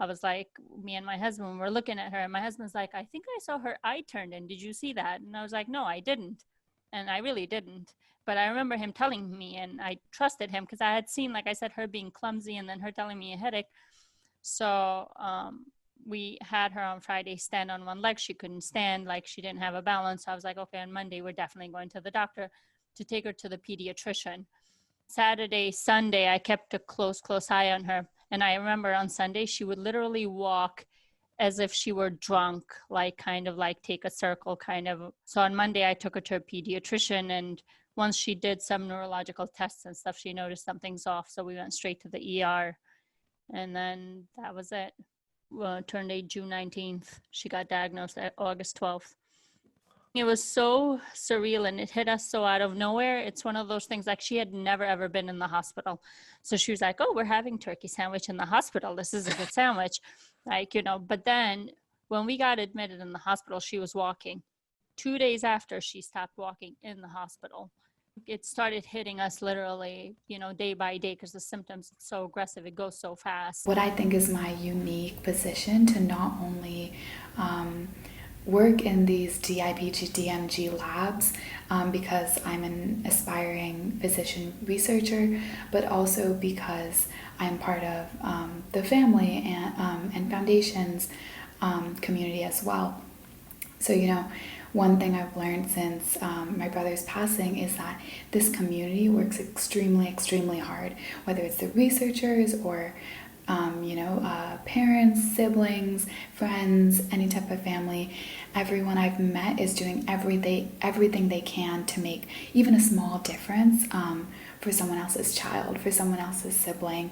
Speaker 20: I was like, me and my husband were looking at her, and my husband's like, I think I saw her eye turned in. Did you see that? And I was like, no, I didn't. And I really didn't. But I remember him telling me, and I trusted him because I had seen, like I said, her being clumsy and then her telling me a headache. So we had her on Friday stand on one leg. She couldn't stand, like she didn't have a balance. So I was like, okay, on Monday, we're definitely going to the doctor to take her to the pediatrician. Saturday, Sunday, I kept a close eye on her. And I remember on Sunday, she would literally walk as if she were drunk, like kind of like take a circle kind of. So on Monday, I took her to a pediatrician, and once she did some neurological tests and stuff, she noticed something's off. So we went straight to the ER, and then that was it. Turned age June 19th. She got diagnosed at August 12th. It was so surreal, and it hit us so out of nowhere. It's one of those things, like she had never ever been in the hospital. So she was like, oh, we're having turkey sandwich in the hospital. This is a good sandwich. Like, you know, but then when we got admitted in the hospital, she was walking. 2 days after, she stopped walking in the hospital. It started hitting us literally, you know, day by day, because the symptoms are so aggressive. It goes so fast.
Speaker 5: What I think is my unique position to not only work in these DIPG, DMG labs because I'm an aspiring physician researcher, but also because I'm part of the family and foundations community as well. So, you know, one thing I've learned since my brother's passing is that this community works extremely hard, whether it's the researchers or parents, siblings, friends, any type of family. Everyone I've met is doing everything they can to make even a small difference for someone else's child, for someone else's sibling.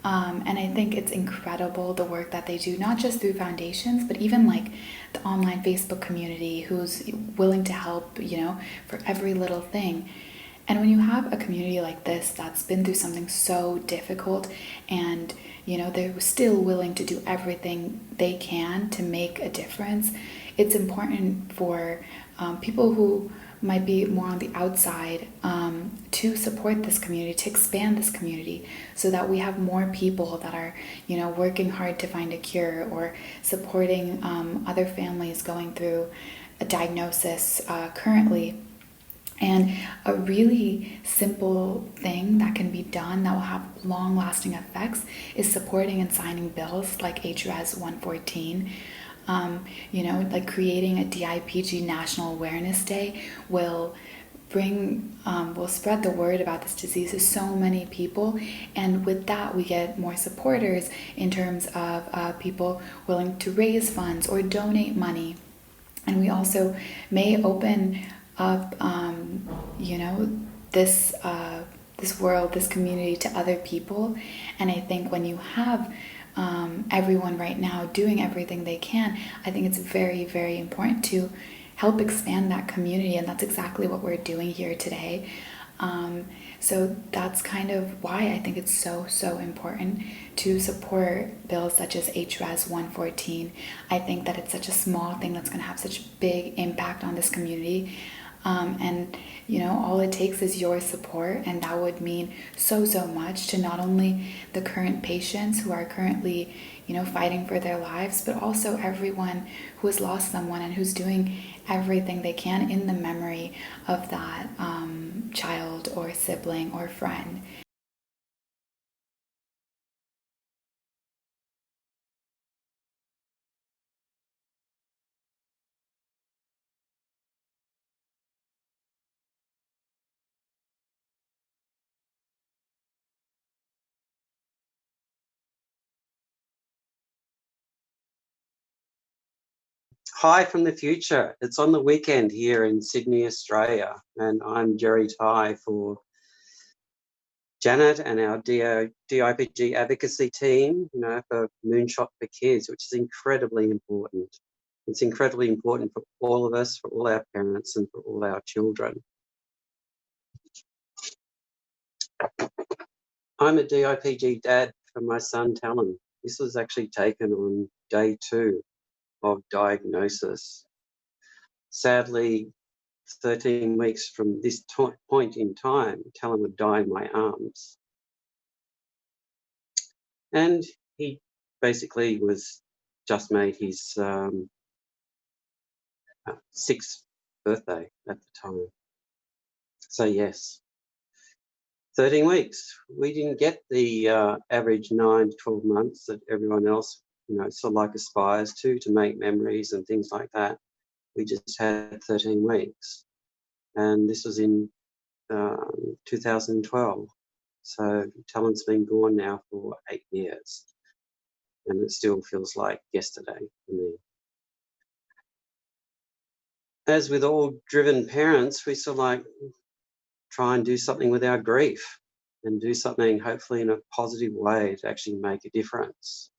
Speaker 5: And I think it's incredible the work that they do, not just through foundations, but even like the online Facebook community who's willing to help, you know, for every little thing. And when you have a community like this that's been through something so difficult, and you know they're still willing to do everything they can to make a difference, it's important for people who might be more on the outside to support this community, to expand this community, so that we have more people that are, you know, working hard to find a cure, or supporting other families going through a diagnosis currently. And a really simple thing that can be done that will have long-lasting effects is supporting and signing bills like HRES 114. Like creating a DIPG National Awareness Day will spread the word about this disease to so many people, and with that we get more supporters in terms of people willing to raise funds or donate money. And we also may open up this world, this community, to other people. And I think when you have everyone right now doing everything they can, I think it's very, very important to help expand that community, and that's exactly what we're doing here today. So that's kind of why I think it's so important to support bills such as HRES 114. I think that it's such a small thing that's going to have such a big impact on this community. And all it takes is your support, and that would mean so much to not only the current patients who are currently fighting for their lives, but also everyone who has lost someone and who's doing everything they can in the memory of that child or sibling or friend.
Speaker 7: Hi from the future. It's on the weekend here in Sydney, Australia, and I'm Jerry Ty for Janet and our DIPG advocacy team, for Moonshot for Kids, which is incredibly important. It's incredibly important for all of us, for all our parents, and for all our children. I'm a DIPG dad for my son, Talon. This was actually taken on day 2 of diagnosis. Sadly, 13 weeks from this point in time, Talon would die in my arms. And he basically was just made his 6th birthday at the time. So yes, 13 weeks. We didn't get the average 9 to 12 months that everyone else, sort of like aspires to make memories and things like that. We just had 13 weeks. And this was in 2012. So Talon's been gone now for 8 years. And it still feels like yesterday for me. As with all driven parents, we sort of like try and do something with our grief and do something hopefully in a positive way to actually make a difference.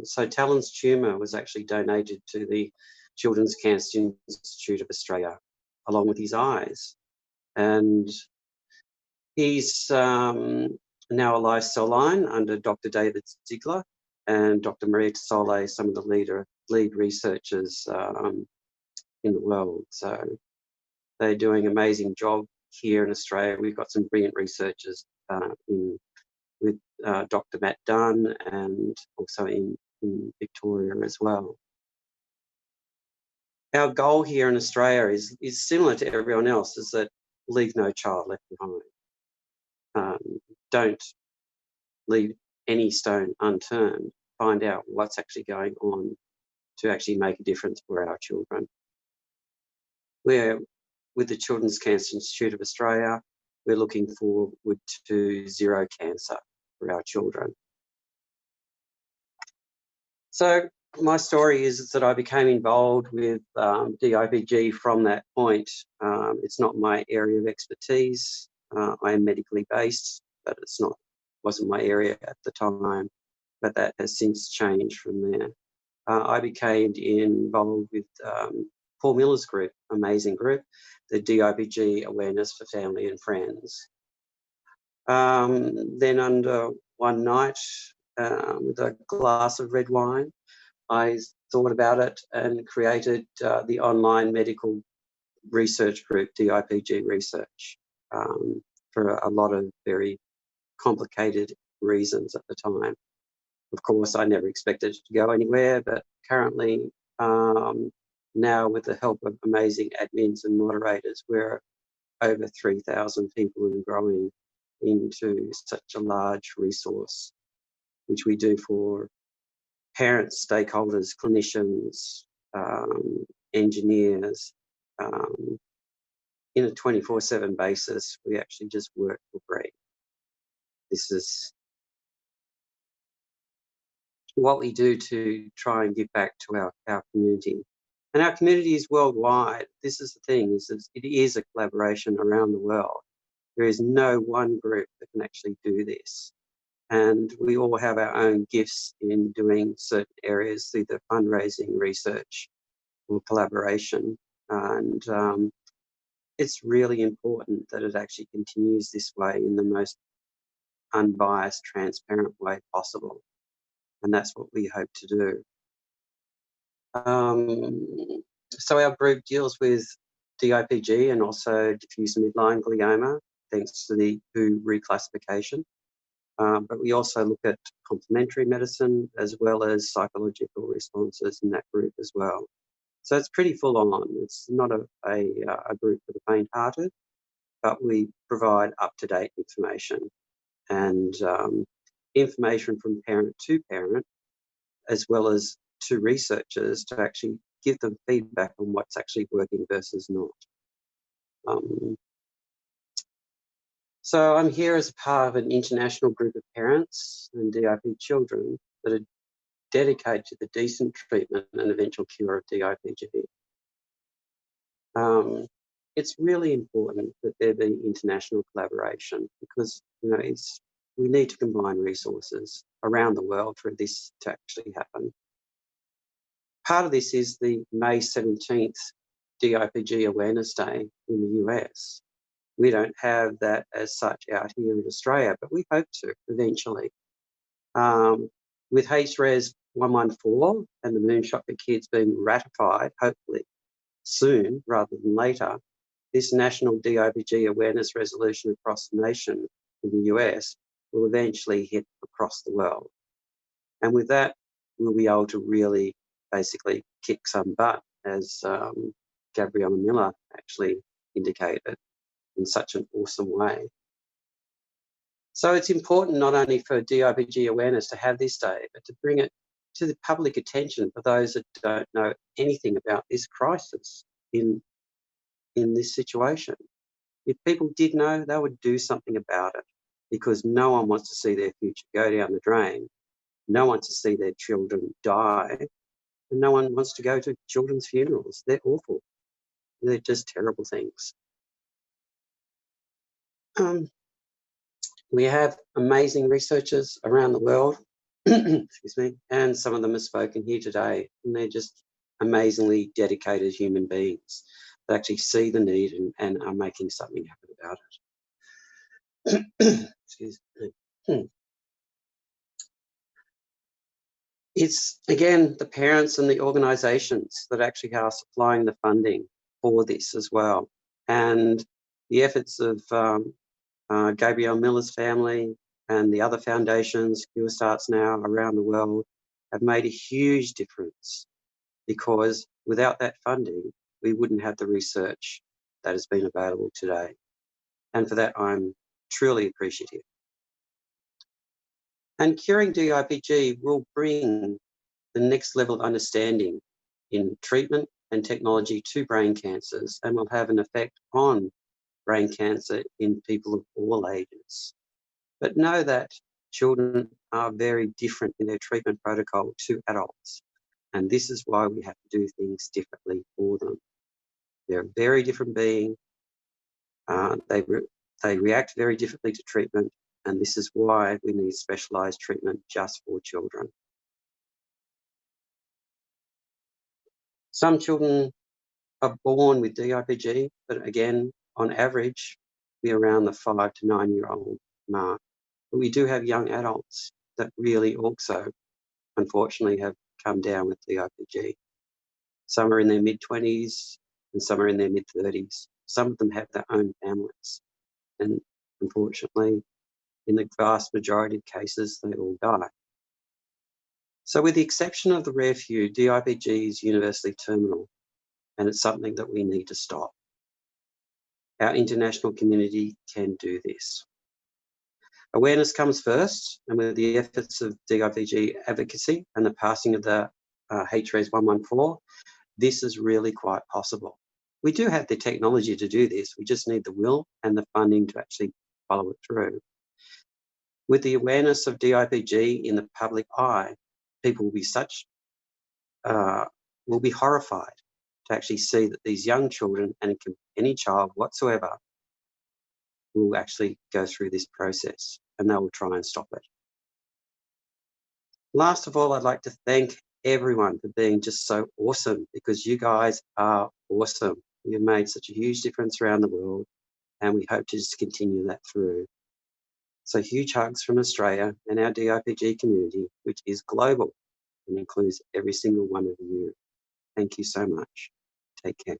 Speaker 7: So Talon's tumour was actually donated to the Children's Cancer Institute of Australia, along with his eyes. And he's now a live cell line under Dr. David Ziegler and Dr. Maria Tasole, some of the lead researchers in the world. So they're doing an amazing job here in Australia. We've got some brilliant researchers with Dr. Matt Dunn and also in Victoria as well. Our goal here in Australia is similar to everyone else, is that leave no child left behind. Don't leave any stone unturned. Find out what's actually going on to actually make a difference for our children. We're with the Children's Cancer Institute of Australia. We're looking forward to zero cancer for our children. So my story is that I became involved with DIPG from that point. It's not my area of expertise. I am medically based, but wasn't my area at the time. But that has since changed from there. I became involved with Paul Miller's group, amazing group, the DIPG Awareness for Family and Friends. Then under one night, with a glass of red wine, I thought about it and created the online medical research group, DIPG Research, for a lot of very complicated reasons at the time. Of course, I never expected it to go anywhere, but currently, now with the help of amazing admins and moderators, we're over 3,000 people and growing into such a large resource, which we do for parents, stakeholders, clinicians, engineers. In a 24/7 basis, we actually just work for free. This is what we do to try and give back to our community. And our community is worldwide. This is the thing, it is a collaboration around the world. There is no one group that can actually do this. And we all have our own gifts in doing certain areas, either fundraising, research, or collaboration. And it's really important that it actually continues this way in the most unbiased, transparent way possible. And that's what we hope to do. So our group deals with DIPG and also diffuse midline glioma, thanks to the WHO reclassification. But we also look at complementary medicine as well as psychological responses in that group as well. So it's pretty full on. It's not a group for the faint-hearted, but we provide up-to-date information and information from parent to parent, as well as to researchers to actually give them feedback on what's actually working versus not. So I'm here as part of an international group of parents and DIP children that are dedicated to the decent treatment and eventual cure of DIPG. It's really important that there be international collaboration because, you know, we need to combine resources around the world for this to actually happen. Part of this is the May 17th DIPG Awareness Day in the US. We don't have that as such out here in Australia, but we hope to eventually. With HRES 114 and the Moonshot for Kids being ratified, hopefully soon rather than later, this national DIPG awareness resolution across the nation in the US will eventually hit across the world. And with that, we'll be able to really basically kick some butt, as Gabriella Miller actually indicated in such an awesome way. So it's important not only for DIPG awareness to have this day, but to bring it to the public attention for those that don't know anything about this crisis in this situation. If people did know, they would do something about it because no one wants to see their future go down the drain. No one wants to see their children die. And no one wants to go to children's funerals. They're awful. They're just terrible things. We have amazing researchers around the world, excuse me, and some of them have spoken here today, and they're just amazingly dedicated human beings that actually see the need and are making something happen about it. Excuse me. It's, again, the parents and the organisations that actually are supplying the funding for this as well. And the efforts of Gabrielle Miller's family and the other foundations, Cure Starts Now around the world, have made a huge difference because without that funding, we wouldn't have the research that has been available today. And for that, I'm truly appreciative. And curing DIPG will bring the next level of understanding in treatment and technology to brain cancers and will have an effect on brain cancer in people of all ages. But know that children are very different in their treatment protocol to adults. And this is why we have to do things differently for them. They're a very different being. They react very differently to treatment. And this is why we need specialised treatment just for children. Some children are born with DIPG, but again, on average, we're around the 5 to 9 year old mark. But we do have young adults that really also, unfortunately, have come down with DIPG. Some are in their mid-20s and some are in their mid-30s. Some of them have their own families. And unfortunately, in the vast majority of cases, they all die. So with the exception of the rare few, DIPG is universally terminal, and it's something that we need to stop. Our international community can do this. Awareness comes first, and with the efforts of DIPG advocacy and the passing of the HRES 114, this is really quite possible. We do have the technology to do this, we just need the will and the funding to actually follow it through. With the awareness of DIPG in the public eye, people will be horrified to actually see that these young children and any child whatsoever will actually go through this process and they will try and stop it. Last of all, I'd like to thank everyone for being just so awesome because you guys are awesome. You've made such a huge difference around the world and we hope to just continue that through. So huge hugs from Australia and our DIPG community, which is global and includes every single one of you. Thank you so much. Take care.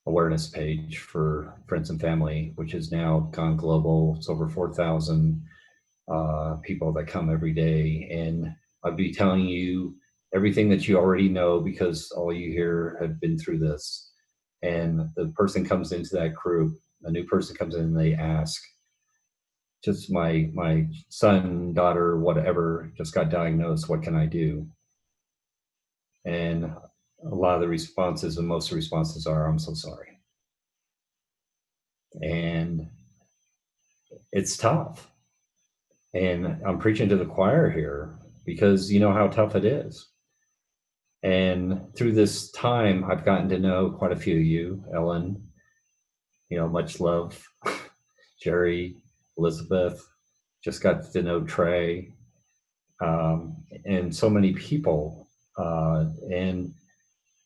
Speaker 8: Awareness page for Friends and Family, which has now gone global. It's over 4,000 people that come every day. And I'll be telling you everything that you already know because all you here have been through this. And the person comes into that group, a new person comes in and they ask, just my son, daughter, whatever, just got diagnosed, what can I do? And a lot of the responses, and most of the responses are, I'm so sorry. And it's tough. And I'm preaching to the choir here because you know how tough it is. And through this time, I've gotten to know quite a few of you, Ellen, much love, Jerry, Elizabeth, just got to know Trey, and so many people. And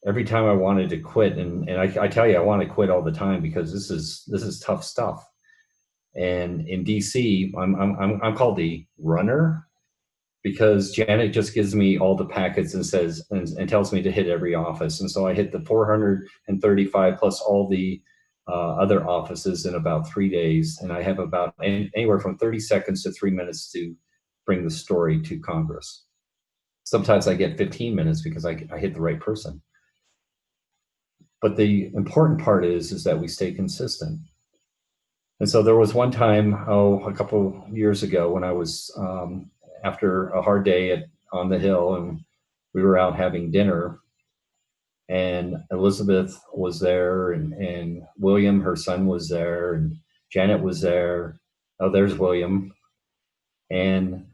Speaker 8: every time I wanted to quit, and I tell you, I want to quit all the time because this is tough stuff. And in DC, I'm called the runner because Janet just gives me all the packets and says and tells me to hit every office. And so I hit the 435 plus all the other offices in about 3 days. And I have about anywhere from 30 seconds to 3 minutes to bring the story to Congress. Sometimes I get 15 minutes because I hit the right person. But the important part is that we stay consistent. And so there was one time, a couple years ago when I was after a hard day on the Hill, and we were out having dinner, and Elizabeth was there, and William, her son, was there, and Janet was there. Oh, there's William. And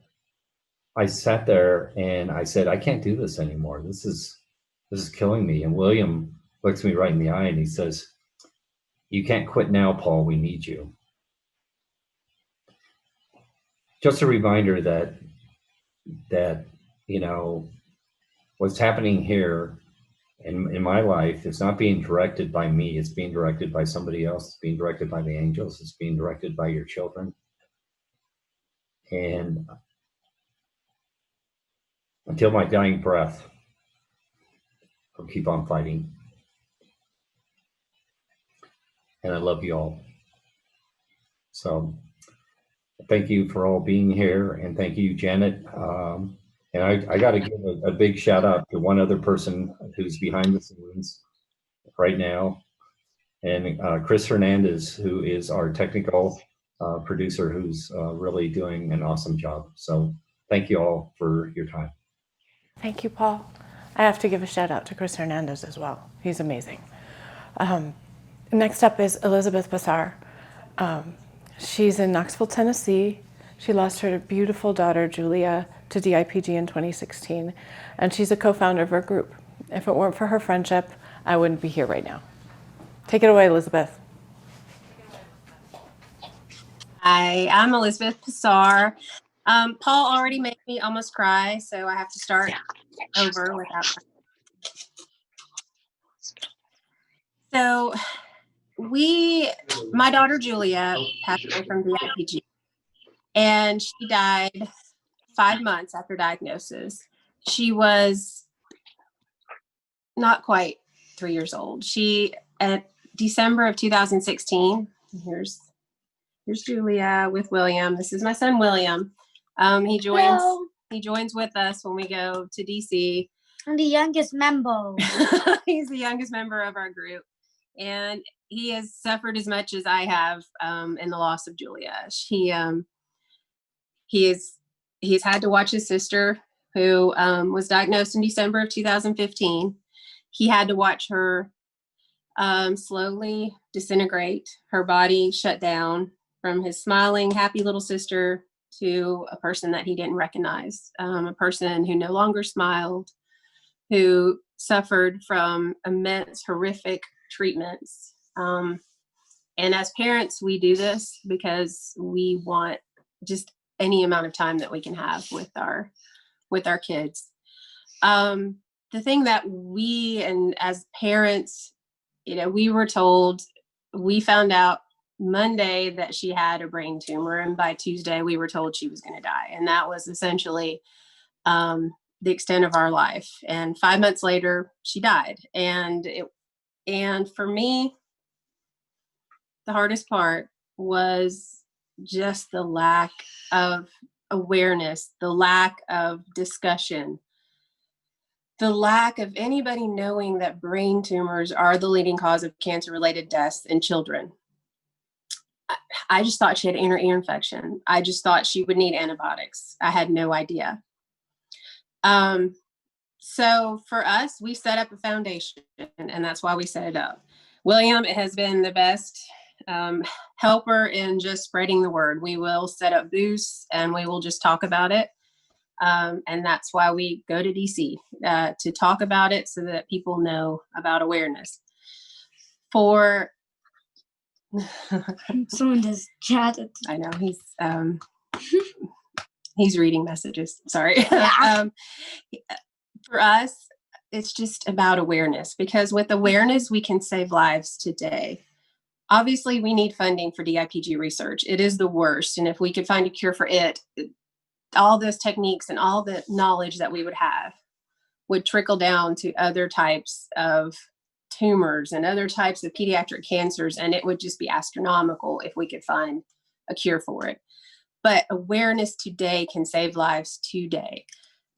Speaker 8: I sat there and I said, I can't do this anymore. This is killing me. And William looks me right in the eye and he says, you can't quit now, Paul. We need you. Just a reminder that what's happening here in my life is not being directed by me. It's being directed by somebody else. It's being directed by the angels. It's being directed by your children. And until my dying breath, I'll keep on fighting. And I love you all. So thank you for all being here, and thank you, Janet. And I got to give a big shout out to one other person who's behind the scenes right now, and Chris Hernandez, who is our technical producer, who's really doing an awesome job. So thank you all for your time.
Speaker 1: Thank you, Paul. I have to give a shout out to Chris Hernandez as well. He's amazing. Next up is Elizabeth Bassar. She's in Knoxville, Tennessee. She lost her beautiful daughter, Julia, to DIPG in 2016, and she's a co-founder of our group. If it weren't for her friendship, I wouldn't be here right now. Take it away, Elizabeth.
Speaker 9: Hi, I'm Elizabeth Bassar. Paul already made me almost cry, so I have to start over without crying. So my daughter Julia passed away from DIPG, and she died 5 months after diagnosis. She was not quite 3 years old. At December of 2016, here's Julia with William. This is my son, William. He joins with us when we go to DC.
Speaker 3: I'm the youngest member.
Speaker 9: He's the youngest member of our group. And he has suffered as much as I have in the loss of Julia. He's had to watch his sister, who was diagnosed in December of 2015. He had to watch her slowly disintegrate, her body shut down from his smiling, happy little sister to a person that he didn't recognize, a person who no longer smiled, who suffered from immense, horrific treatments. And as parents, we do this because we want just any amount of time that we can have with our kids. The thing that we, and as parents, we were told, we found out Monday that she had a brain tumor, and by Tuesday we were told she was going to die. And that was essentially the extent of our life. And 5 months later, she died. And for me, the hardest part was just the lack of awareness, the lack of discussion, the lack of anybody knowing that brain tumors are the leading cause of cancer-related deaths in children. I just thought she had an inner ear infection. I just thought she would need antibiotics. I had no idea. So for us, we set up a foundation, and that's why we set it up. William has been the best helper in just spreading the word. We will set up booths and we will just talk about it. And that's why we go to DC, to talk about it so that people know about awareness. For
Speaker 3: someone just chatted.
Speaker 9: I know he's reading messages. Sorry. For us, it's just about awareness, because with awareness, we can save lives today. Obviously, we need funding for DIPG research. It is the worst. And if we could find a cure for it, all those techniques and all the knowledge that we would have would trickle down to other types of tumors and other types of pediatric cancers. And it would just be astronomical if we could find a cure for it. But awareness today can save lives today.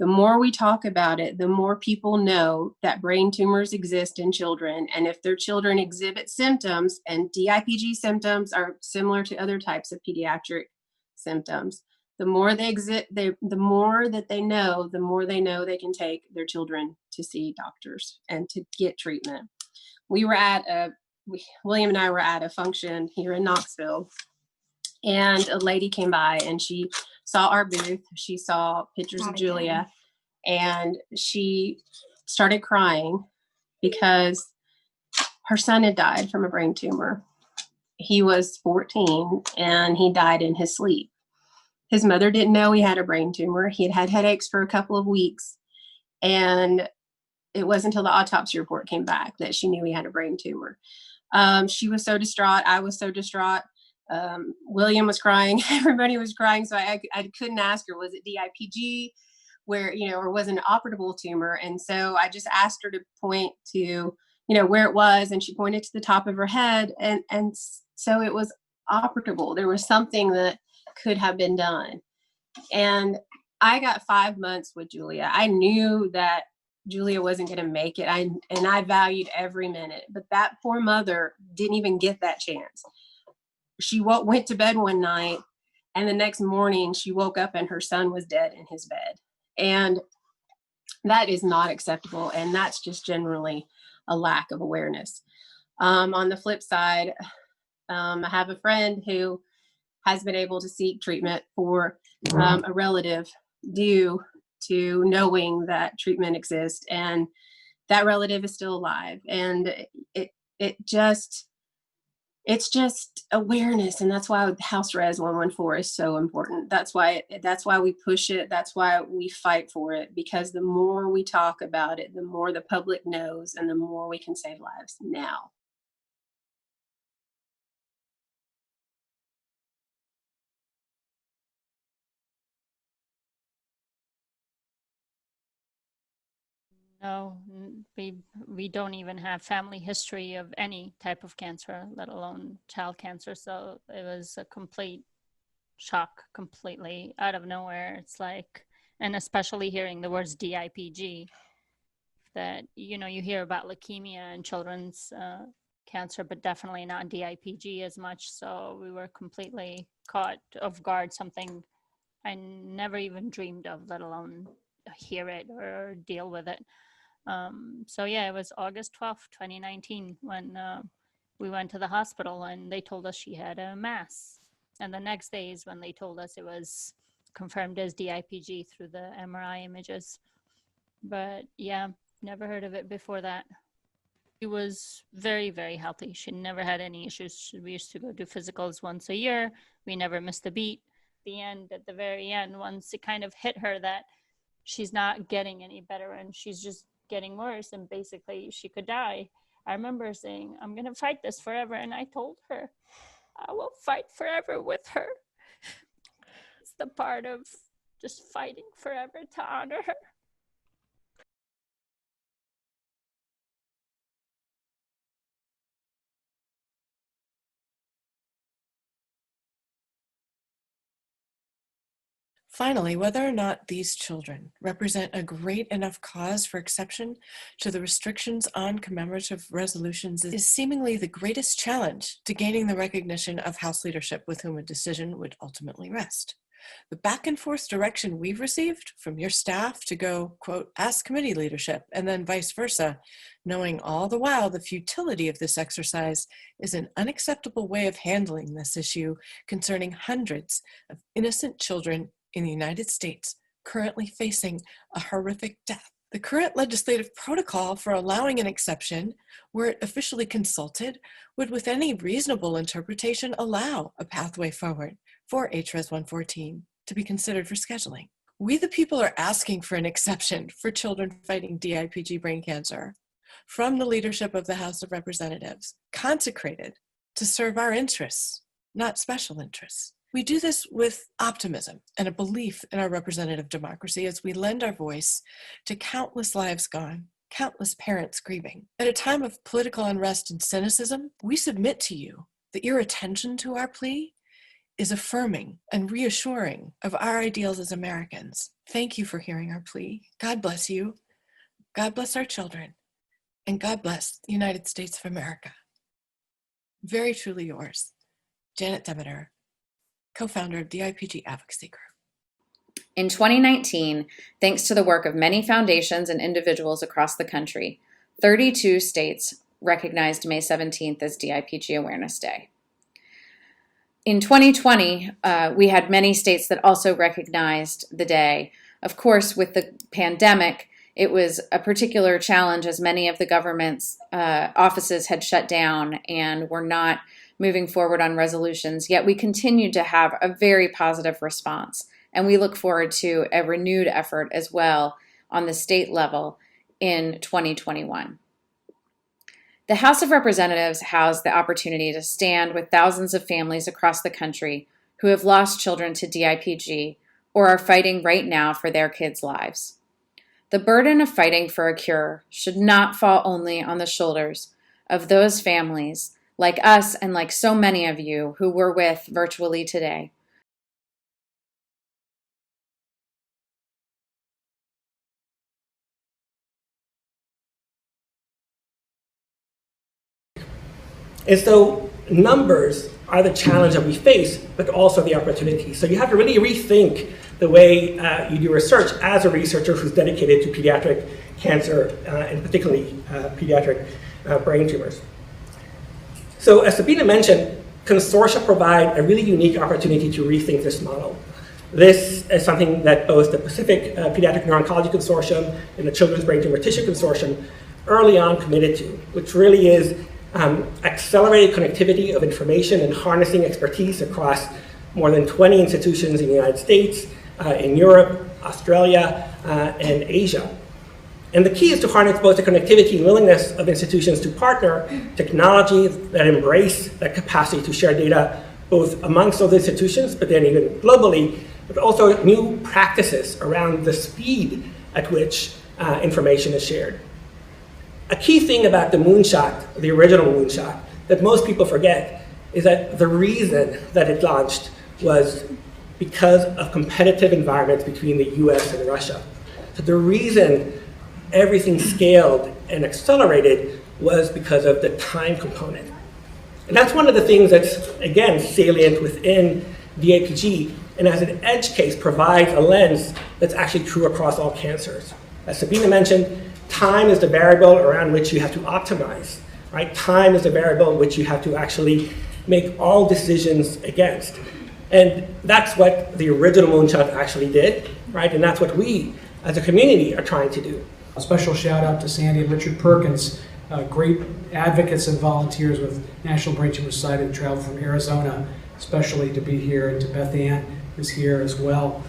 Speaker 9: The more we talk about it, the more people know that brain tumors exist in children. And if their children exhibit symptoms, and DIPG symptoms are similar to other types of pediatric symptoms, the more the more that they know, the more they know they can take their children to see doctors and to get treatment. William and I were at a function here in Knoxville, and a lady came by and she saw our booth. She saw pictures of Julia, and she started crying because her son had died from a brain tumor. He was 14 and he died in his sleep. His mother didn't know he had a brain tumor. He had had headaches for a couple of weeks, and it wasn't until the autopsy report came back that she knew he had a brain tumor. She was so distraught. I was so distraught. William was crying. Everybody was crying. So I couldn't ask her, was it DIPG, or was it an operable tumor? And so I just asked her to point to, where it was. And she pointed to the top of her head. And so it was operable. There was something that could have been done. And I got 5 months with Julia. I knew that Julia wasn't going to make it. And I valued every minute, but that poor mother didn't even get that chance. She went to bed one night, and the next morning she woke up and her son was dead in his bed. And that is not acceptable. And that's just generally a lack of awareness. On the flip side, I have a friend who has been able to seek treatment for a relative due to knowing that treatment exists, and that relative is still alive. And it's just awareness. And that's why House Res 114 is so important. That's why we push it. That's why we fight for it, because the more we talk about it, the more the public knows, and the more we can save lives now.
Speaker 20: No, we don't even have family history of any type of cancer, let alone child cancer. So it was a complete shock, completely out of nowhere. It's like, and especially hearing the words DIPG, that, you hear about leukemia and children's cancer, but definitely not DIPG as much. So we were completely caught off guard, something I never even dreamed of, let alone hear it or deal with it. So yeah, it was August 12th, 2019, when we went to the hospital and they told us she had a mass. And the next day is when they told us it was confirmed as DIPG through the MRI images. But yeah, never heard of it before that. She was very, very healthy. She never had any issues. We used to go do physicals once a year. We never missed a beat. At the very end, once it kind of hit her that she's not getting any better and she's just getting worse and basically she could die, I remember saying, I'm going to fight this forever. And I told her, I will fight forever with her. It's the part of just fighting forever to honor her.
Speaker 1: Finally, whether or not these children represent a great enough cause for exception to the restrictions on commemorative resolutions is seemingly the greatest challenge to gaining the recognition of House leadership with whom a decision would ultimately rest. The back and forth direction we've received from your staff to go, quote, ask committee leadership, and then vice versa, knowing all the while the futility of this exercise is an unacceptable way of handling this issue concerning hundreds of innocent children in the United States currently facing a horrific death. The current legislative protocol for allowing an exception, were it officially consulted, would with any reasonable interpretation allow a pathway forward for HRES 114 to be considered for scheduling. We the people are asking for an exception for children fighting DIPG brain cancer from the leadership of the House of Representatives, consecrated to serve our interests, not special interests. We do this with optimism and a belief in our representative democracy as we lend our voice to countless lives gone, countless parents grieving. At a time of political unrest and cynicism, we submit to you that your attention to our plea is affirming and reassuring of our ideals as Americans. Thank you for hearing our plea. God bless you. God bless our children. And God bless the United States of America. Very truly yours, Janet Demeter, co-founder of DIPG Advocacy Group.
Speaker 10: In 2019, thanks to the work of many foundations and individuals across the country, 32 states recognized May 17th as DIPG Awareness Day. In 2020, we had many states that also recognized the day. Of course, with the pandemic, it was a particular challenge as many of the government's offices had shut down and were not moving forward on resolutions, yet we continued to have a very positive response. And we look forward to a renewed effort as well on the state level in 2021. The House of Representatives has the opportunity to stand with thousands of families across the country who have lost children to DIPG or are fighting right now for their kids' lives. The burden of fighting for a cure should not fall only on the shoulders of those families like us and like so many of you who we're with virtually today.
Speaker 11: And so numbers are the challenge that we face, but also the opportunity. So you have to really rethink the way you do research as a researcher who's dedicated to pediatric cancer, and particularly pediatric brain tumors. So as Sabina mentioned, consortia provide a really unique opportunity to rethink this model. This is something that both the Pacific Pediatric Neuro-Oncology Consortium and the Children's Brain Tumor Tissue Consortium early on committed to, which really is accelerated connectivity of information and harnessing expertise across more than 20 institutions in the United States, in Europe, Australia, and Asia. And the key is to harness both the connectivity and willingness of institutions to partner technologies that embrace that capacity to share data both amongst those institutions, but then even globally, but also new practices around the speed at which information is shared. A key thing about the moonshot, the original moonshot, that most people forget is that the reason that it launched was because of competitive environments between the US and Russia. So the reason everything scaled and accelerated was because of the time component. And that's one of the things that's, again, salient within DIPG, and as an edge case provides a lens that's actually true across all cancers. As Sabina mentioned, time is the variable around which you have to optimize, right? Time is the variable which you have to actually make all decisions against. And that's what the original moonshot actually did, right? And that's what we, as a community, are trying to do.
Speaker 12: A special shout out to Sandy and Richard Perkins, great advocates and volunteers with National Brain Tumor Society who traveled from Arizona, especially to be here, and to Beth Ann, who's here as well.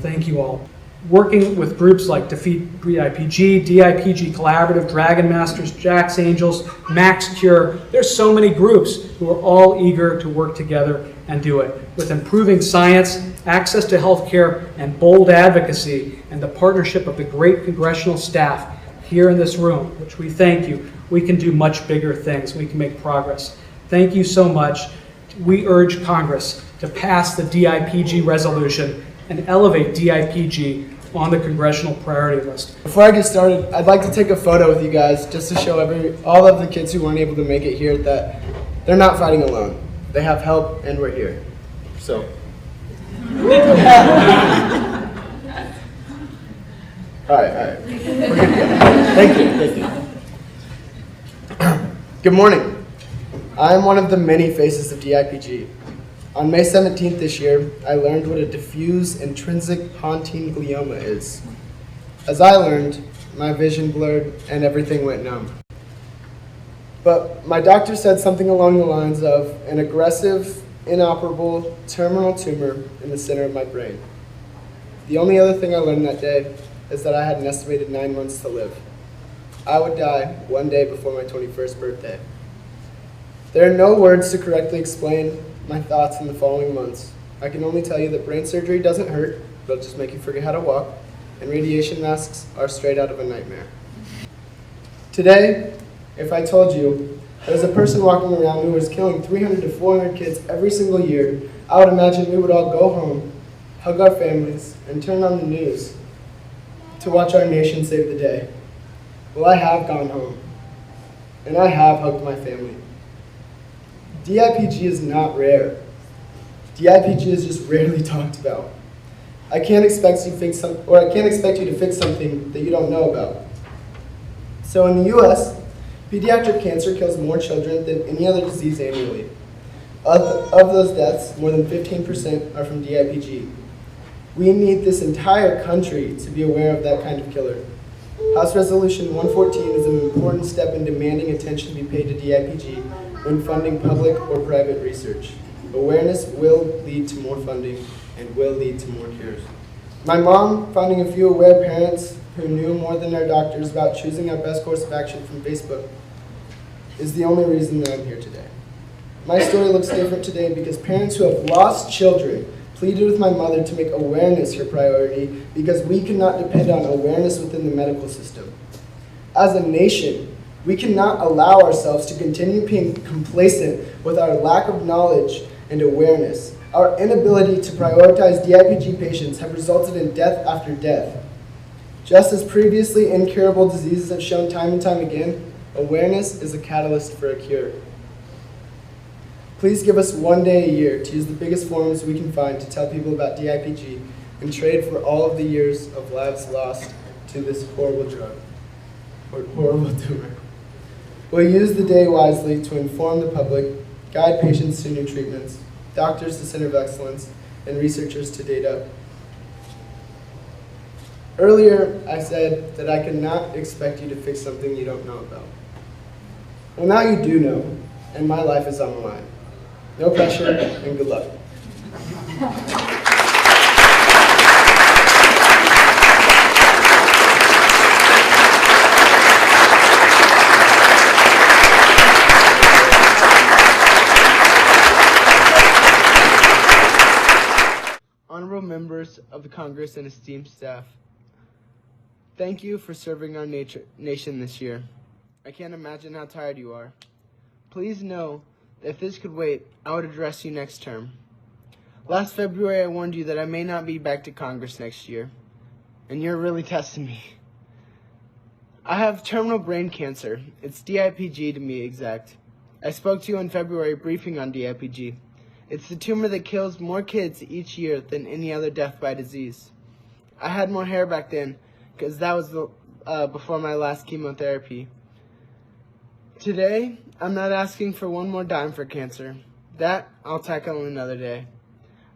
Speaker 12: Thank you all. Working with groups like Defeat DIPG, DIPG Collaborative, Dragon Masters, Jack's Angels, Max Cure, there's so many groups who are all eager to work together and do it. With improving science, access to healthcare, and bold advocacy, and the partnership of the great congressional staff here in this room, which we thank you, we can do much bigger things. We can make progress. Thank you so much. We urge Congress to pass the DIPG resolution and elevate DIPG on the congressional priority list.
Speaker 24: Before I get started, I'd like to take a photo with you guys just to show all of the kids who weren't able to make it here that they're not fighting alone. They have help and we're here. So. All right. We're good to go. Thank you. Good morning. I am one of the many faces of DIPG. On May 17th this year, I learned what a diffuse intrinsic pontine glioma is. As I learned, my vision blurred and everything went numb. But my doctor said something along the lines of an aggressive, inoperable, terminal tumor in the center of my brain. The only other thing I learned that day is that I had an estimated 9 months to live. I would die one day before my 21st birthday. There are no words to correctly explain my thoughts in the following months. I can only tell you that brain surgery doesn't hurt, it'll just make you forget how to walk, and radiation masks are straight out of a nightmare. Today, if I told you there's a person walking around who is killing 300 to 400 kids every single year, I would imagine we would all go home, hug our families, and turn on the news to watch our nation save the day. Well, I have gone home, and I have hugged my family. DIPG is not rare. DIPG is just rarely talked about. I can't expect you to fix something that you don't know about. So in the US, pediatric cancer kills more children than any other disease annually. Of those deaths, more than 15% are from DIPG. We need this entire country to be aware of that kind of killer. House Resolution 114 is an important step in demanding attention be paid to DIPG when funding public or private research. Awareness will lead to more funding and will lead to more cures. My mom finding a few aware parents who knew more than their doctors about choosing our best course of action from Facebook is the only reason that I'm here today. My story looks different today because parents who have lost children pleaded with my mother to make awareness her priority because we cannot depend on awareness within the medical system. As a nation, we cannot allow ourselves to continue being complacent with our lack of knowledge and awareness. Our inability to prioritize DIPG patients have resulted in death after death. Just as previously incurable diseases have shown time and time again, awareness is a catalyst for a cure. Please give us one day a year to use the biggest forums we can find to tell people about DIPG and trade for all of the years of lives lost to this horrible drug, or horrible tumor. We'll use the day wisely to inform the public, guide patients to new treatments, doctors to Center of Excellence, and researchers to data. Earlier, I said that I could not expect you to fix something you don't know about. Well, now you do know, and my life is on the line. No pressure, and good luck. Honorable members of the Congress and esteemed staff, thank you for serving our nation this year. I can't imagine how tired you are. Please know that if this could wait, I would address you next term. Last February, I warned you that I may not be back to Congress next year, and you're really testing me. I have terminal brain cancer. It's DIPG to be exact. I spoke to you in February briefing on DIPG. It's the tumor that kills more kids each year than any other death by disease. I had more hair back then because that was before my last chemotherapy. Today, I'm not asking for one more dime for cancer. That I'll tackle another day.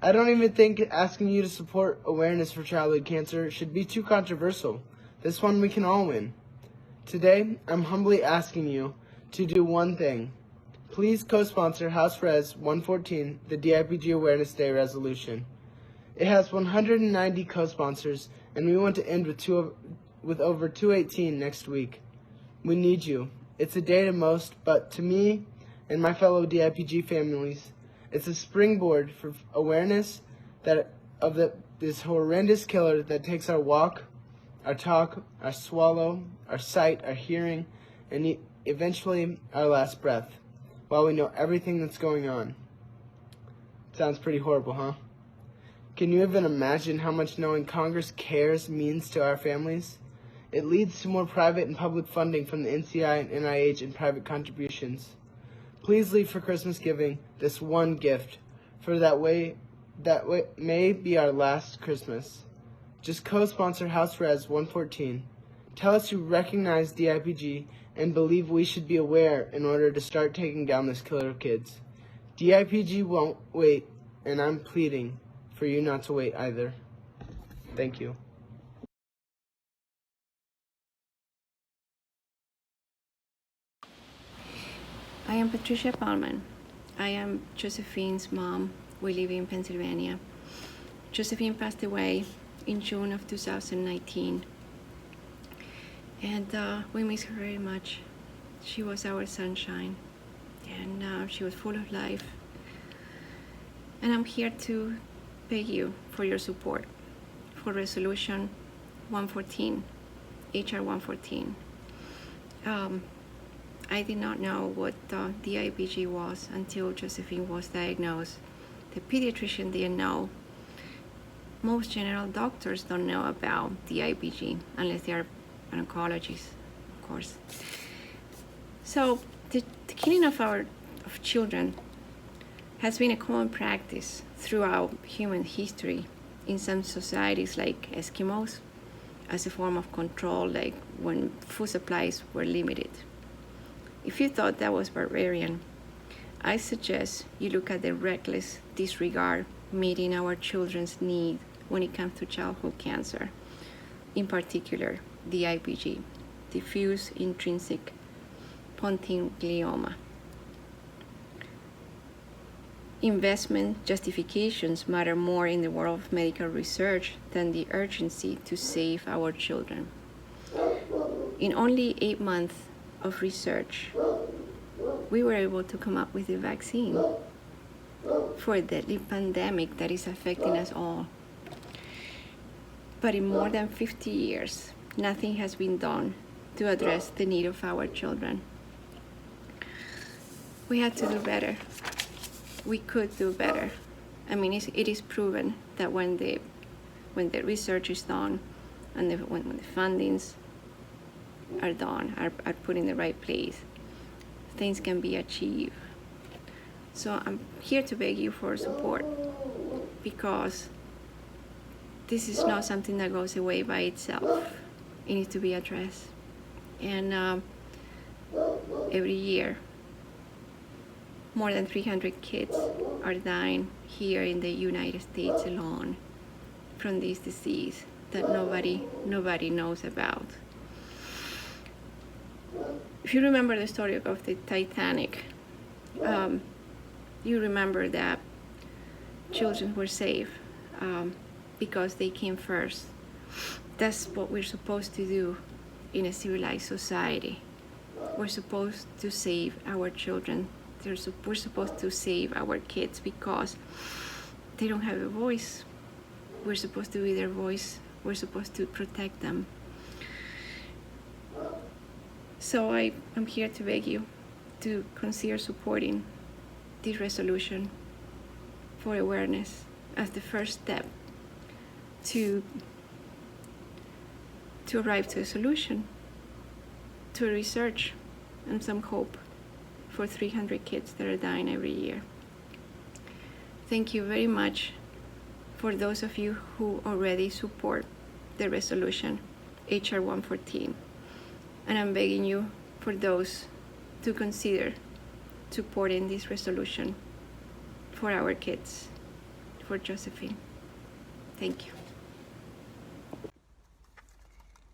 Speaker 24: I don't even think asking you to support awareness for childhood cancer should be too controversial. This one we can all win. Today, I'm humbly asking you to do one thing. Please co-sponsor House Res 114, the DIPG Awareness Day resolution. It has 190 co-sponsors, and we want to end with over 218 next week. We need you. It's a day to most, but to me and my fellow DIPG families, it's a springboard for awareness of this horrendous killer that takes our walk, our talk, our swallow, our sight, our hearing, and eventually our last breath, while we know everything that's going on. Sounds pretty horrible, huh? Can you even imagine how much knowing Congress cares means to our families? It leads to more private and public funding from the NCI and NIH and private contributions. Please leave for Christmas giving this one gift, for that way
Speaker 14: that may be our last Christmas. Just co-sponsor House Res 114. Tell us you recognize DIPG and believe we should be aware in order to start taking down this killer of kids. DIPG won't wait, and I'm pleading for you not to wait either. Thank you.
Speaker 15: I am Patricia Palman. I am Josephine's mom. We live in Pennsylvania. Josephine passed away in June of 2019. And we miss her very much. She was our sunshine, and she was full of life. And I'm here to beg you for your support for Resolution 114, HR 114. I did not know what DIPG was until Josephine was diagnosed. The pediatrician didn't know. Most general doctors don't know about DIPG unless they are an oncologist, of course. So the killing of children has been a common practice throughout human history in some societies like Eskimos as a form of control, like when food supplies were limited. If you thought that was barbarian, I suggest you look at the reckless disregard meeting our children's need when it comes to childhood cancer, in particular DIPG, diffuse intrinsic pontine glioma. Investment justifications matter more in the world of medical research than the urgency to save our children. In only 8 months of research, we were able to come up with a vaccine for a deadly pandemic that is affecting us all. But in more than 50 years, nothing has been done to address the need of our children. We had to do better. We could do better. I mean, it is proven that when the research is done and when the fundings are done, are put in the right place, things can be achieved. So I'm here to beg you for support, because this is not something that goes away by itself. It needs to be addressed. And every year, more than 300 kids are dying here in the United States alone from this disease that nobody knows about. If you remember the story of the Titanic, you remember that children were saved because they came first. That's what we're supposed to do in a civilized society. We're supposed to save our children. We're supposed to save our kids because they don't have a voice. We're supposed to be their voice. We're supposed to protect them. So I'm here to beg you to consider supporting this resolution for awareness as the first step to arrive to a solution, to a research, and some hope for 300 kids that are dying every year. Thank you very much for those of you who already support the resolution, HR 114. And I'm begging you for those to consider supporting this resolution for our kids, for Josephine. Thank you.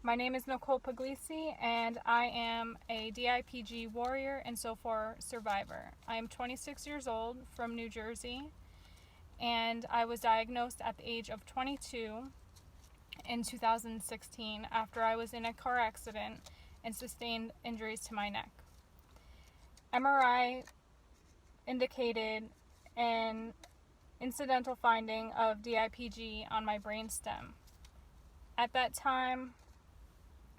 Speaker 16: My name is Nicole Puglisi, and I am a DIPG warrior and SOFAR survivor. I am 26 years old from New Jersey, and I was diagnosed at the age of 22 in 2016 after I was in a car accident and sustained injuries to my neck. MRI indicated an incidental finding of DIPG on my brainstem. At that time,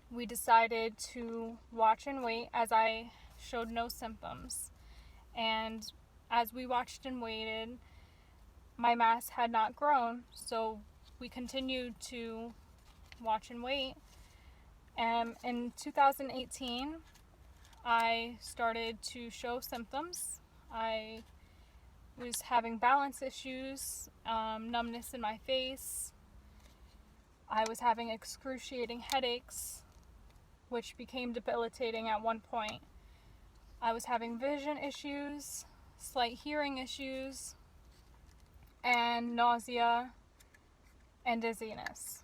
Speaker 16: we decided to watch and wait as I showed no symptoms. And as we watched and waited, my mass had not grown, so we continued to watch and wait. In 2018, I started to show symptoms. I was having balance issues, numbness in my face. I was having excruciating headaches, which became debilitating at one point. I was having vision issues, slight hearing issues, and nausea and dizziness.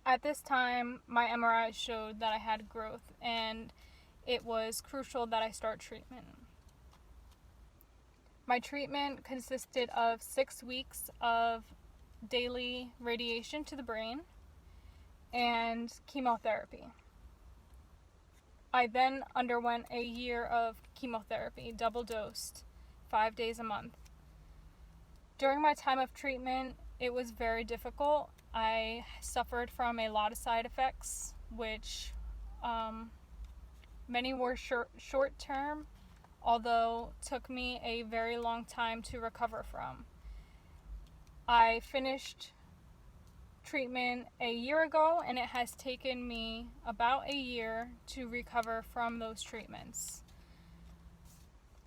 Speaker 16: At this time, my MRI showed that I had growth, and it was crucial that I start treatment. My treatment consisted of 6 weeks of daily radiation to the brain and chemotherapy. I then underwent a year of chemotherapy, double dosed, 5 days a month. During my time of treatment, it was very difficult. I suffered from a lot of side effects, which many were short term, although took me a very long time to recover from. I finished treatment a year ago, and it has taken me about a year to recover from those treatments.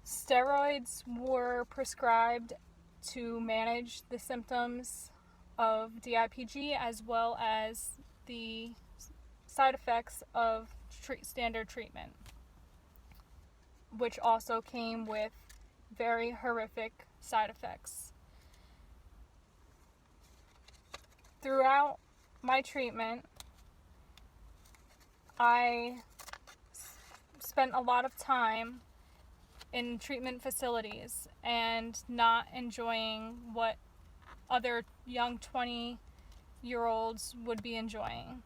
Speaker 16: Steroids were prescribed to manage the symptoms of DIPG as well as the side effects of standard treatment, which also came with very horrific side effects. Throughout my treatment, I spent a lot of time in treatment facilities and not enjoying what other young 20-year-olds would be enjoying.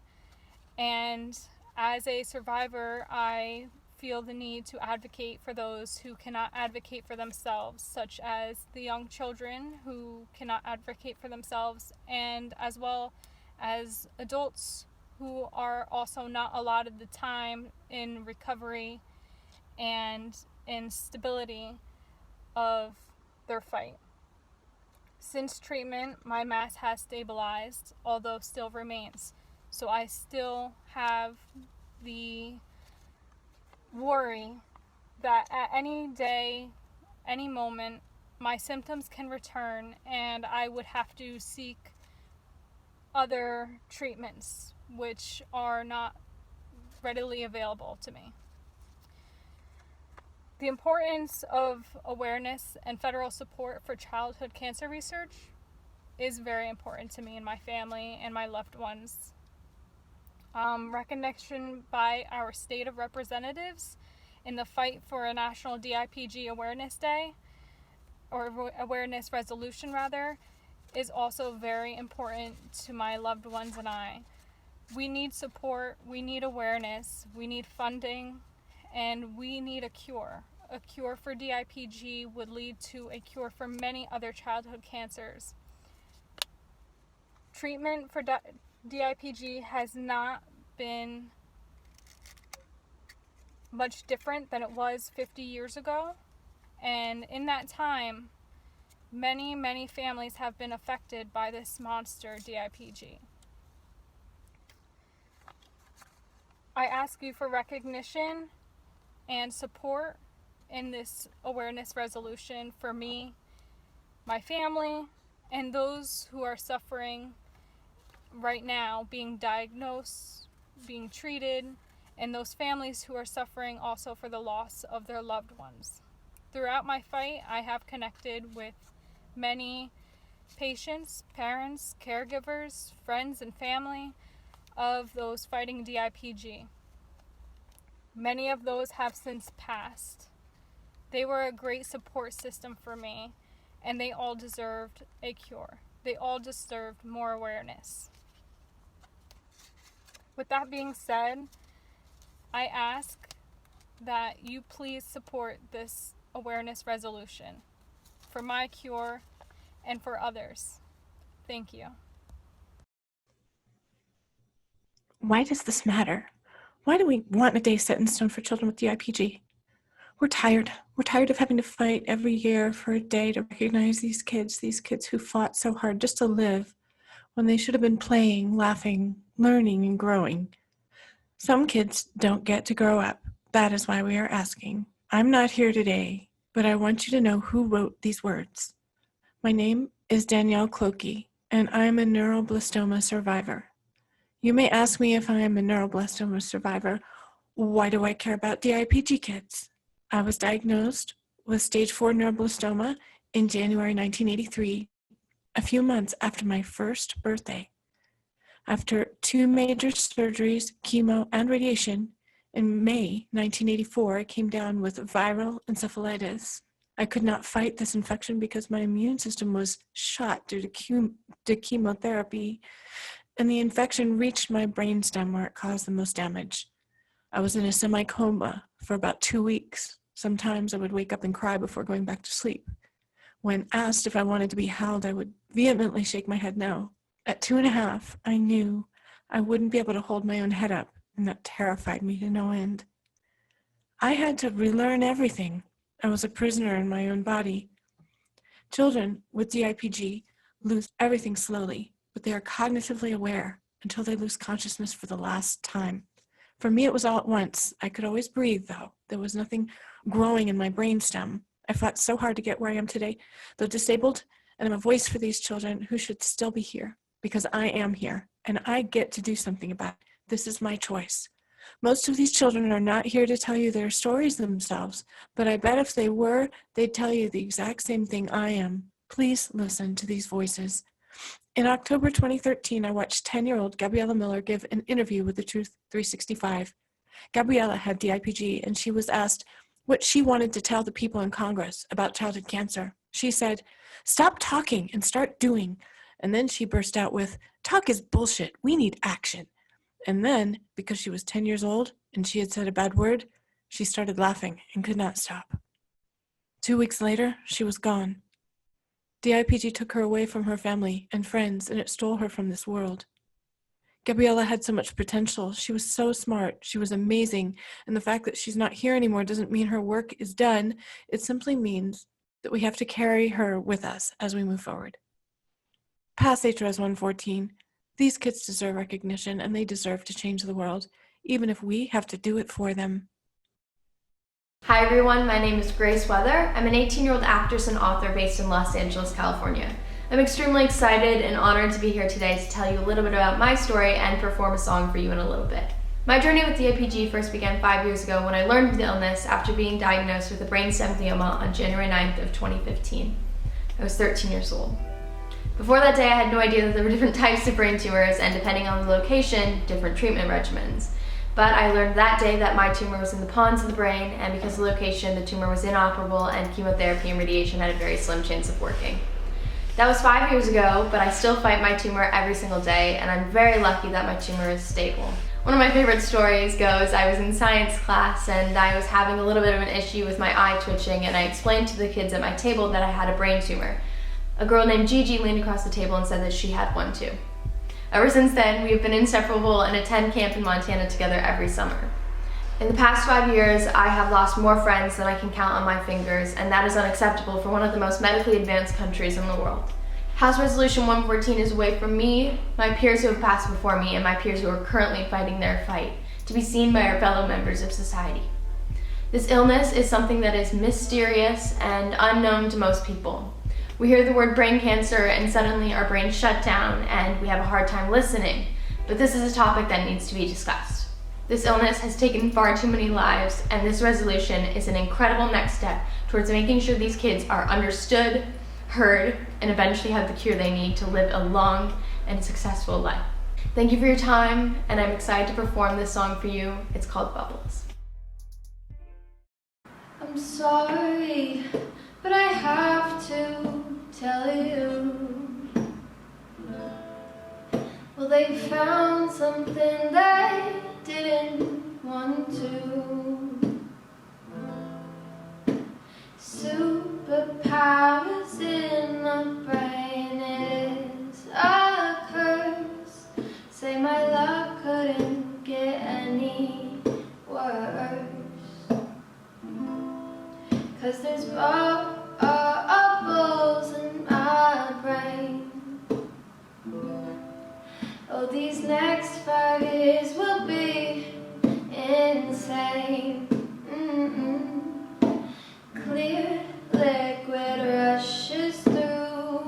Speaker 16: And as a survivor, I feel the need to advocate for those who cannot advocate for themselves, such as the young children who cannot advocate for themselves, and as well as adults who are also not allotted the time in recovery and in stability of their fight. Since treatment, my mass has stabilized, although still remains. So I still have the worry that at any day, any moment, my symptoms can return and I would have to seek other treatments which are not readily available to me. The importance of awareness and federal support for childhood cancer research is very important to me and my family and my loved ones. Recognition by our state of representatives in the fight for a National DIPG Awareness Day, or awareness resolution rather, is also very important to my loved ones and I. We need support, we need awareness, we need funding, and we need a cure. A cure for DIPG would lead to a cure for many other childhood cancers. Treatment for DIPG has not been much different than it was 50 years ago, and in that time, many families have been affected by this monster DIPG. I ask you for recognition and support in this awareness resolution for me, my family, and those who are suffering right now, being diagnosed, being treated, and those families who are suffering also for the loss of their loved ones. Throughout my fight, I have connected with many patients, parents, caregivers, friends, and family of those fighting DIPG. Many of those have since passed. They were a great support system for me, and they all deserved a cure. They all deserved more awareness. With that being said, I ask that you please support this awareness resolution for my cure and for others. Thank you.
Speaker 1: Why does this matter? Why do we want a day set in stone for children with DIPG? We're tired. We're tired of having to fight every year for a day to recognize these kids who fought so hard just to live when they should have been playing, laughing, learning, and growing. Some kids don't get to grow up. That is why we are asking. I'm not here today, but I want you to know who wrote these words. My name is Danielle Clokey, and I'm a neuroblastoma survivor. You may ask me if I am a neuroblastoma survivor, why do I care about DIPG kids? I was diagnosed with stage 4 neuroblastoma in January 1983, a few months after my first birthday. After 2 major surgeries, chemo, and radiation, in May 1984, I came down with viral encephalitis. I could not fight this infection because my immune system was shot due to chemotherapy, and the infection reached my brainstem where it caused the most damage. I was in a semi-coma for about 2 weeks. Sometimes I would wake up and cry before going back to sleep. When asked if I wanted to be held, I would vehemently shake my head no. At 2.5, I knew I wouldn't be able to hold my own head up, and that terrified me to no end. I had to relearn everything. I was a prisoner in my own body. Children with DIPG lose everything slowly, but they are cognitively aware until they lose consciousness for the last time. For me, it was all at once. I could always breathe, though. There was nothing growing in my brainstem. I fought so hard to get where I am today, though disabled, and I'm a voice for these children who should still be here, because I am here, and I get to do something about it. This is my choice. Most of these children are not here to tell you their stories themselves, but I bet if they were, they'd tell you the exact same thing I am. Please listen to these voices. In October 2013, I watched 10-year-old Gabriella Miller give an interview with the Truth 365. Gabriella had DIPG, and she was asked what she wanted to tell the people in Congress about childhood cancer. She said, "Stop talking and start doing." And then she burst out with, "Talk is bullshit. We need action." And then, because she was 10 years old and she had said a bad word, she started laughing and could not stop. 2 weeks later, she was gone. DIPG took her away from her family and friends, and it stole her from this world. Gabriella had so much potential. She was so smart. She was amazing. And the fact that she's not here anymore doesn't mean her work is done. It simply means that we have to carry her with us as we move forward. Pass HRES 114. These kids deserve recognition, and they deserve to change the world, even if we have to do it for them.
Speaker 6: Hi everyone, my name is Grace Weather. I'm an 18-year-old actress and author based in Los Angeles, California. I'm extremely excited and honored to be here today to tell you a little bit about my story and perform a song for you in a little bit. My journey with DIPG first began 5 years ago when I learned of the illness after being diagnosed with a brainstem glioma on January 9th of 2015. I was 13 years old. Before that day, I had no idea that there were different types of brain tumors and, depending on the location, different treatment regimens. But I learned that day that my tumor was in the pons of the brain, and because of the location, the tumor was inoperable and chemotherapy and radiation had a very slim chance of working. That was 5 years ago, but I still fight my tumor every single day, and I'm very lucky that my tumor is stable. One of my favorite stories goes, I was in science class and I was having a little bit of an issue with my eye twitching, and I explained to the kids at my table that I had a brain tumor. A girl named Gigi leaned across the table and said that she had one too. Ever since then, we have been inseparable and attend camp in Montana together every summer. In the past 5 years, I have lost more friends than I can count on my fingers, and that is unacceptable for one of the most medically advanced countries in the world. House Resolution 114 is a way for me, my peers who have passed before me, and my peers who are currently fighting their fight, to be seen by our fellow members of society. This illness is something that is mysterious and unknown to most people. We hear the word brain cancer and suddenly our brains shut down and we have a hard time listening, but this is a topic that needs to be discussed. This illness has taken far too many lives, and this resolution is an incredible next step towards making sure these kids are understood, heard, and eventually have the cure they need to live a long and successful life. Thank you for your time, and I'm excited to perform this song for you. It's called Bubbles. I'm sorry, but I have to tell you. Well, they found something they didn't want to. Superpowers in the brain is a curse. Say my luck couldn't get any worse. 'Cause there's bubbles in my brain. Oh, these next 5 years will be insane. Clear liquid rushes through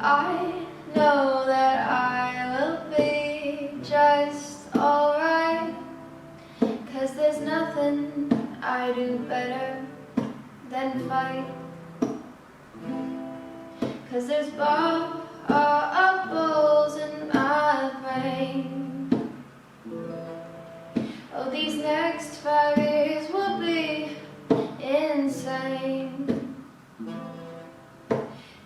Speaker 6: I know that I will be just alright, 'cause there's nothing I do better than fight. 'Cause there's bubbles in my brain. Oh, these next 5 years will be insane.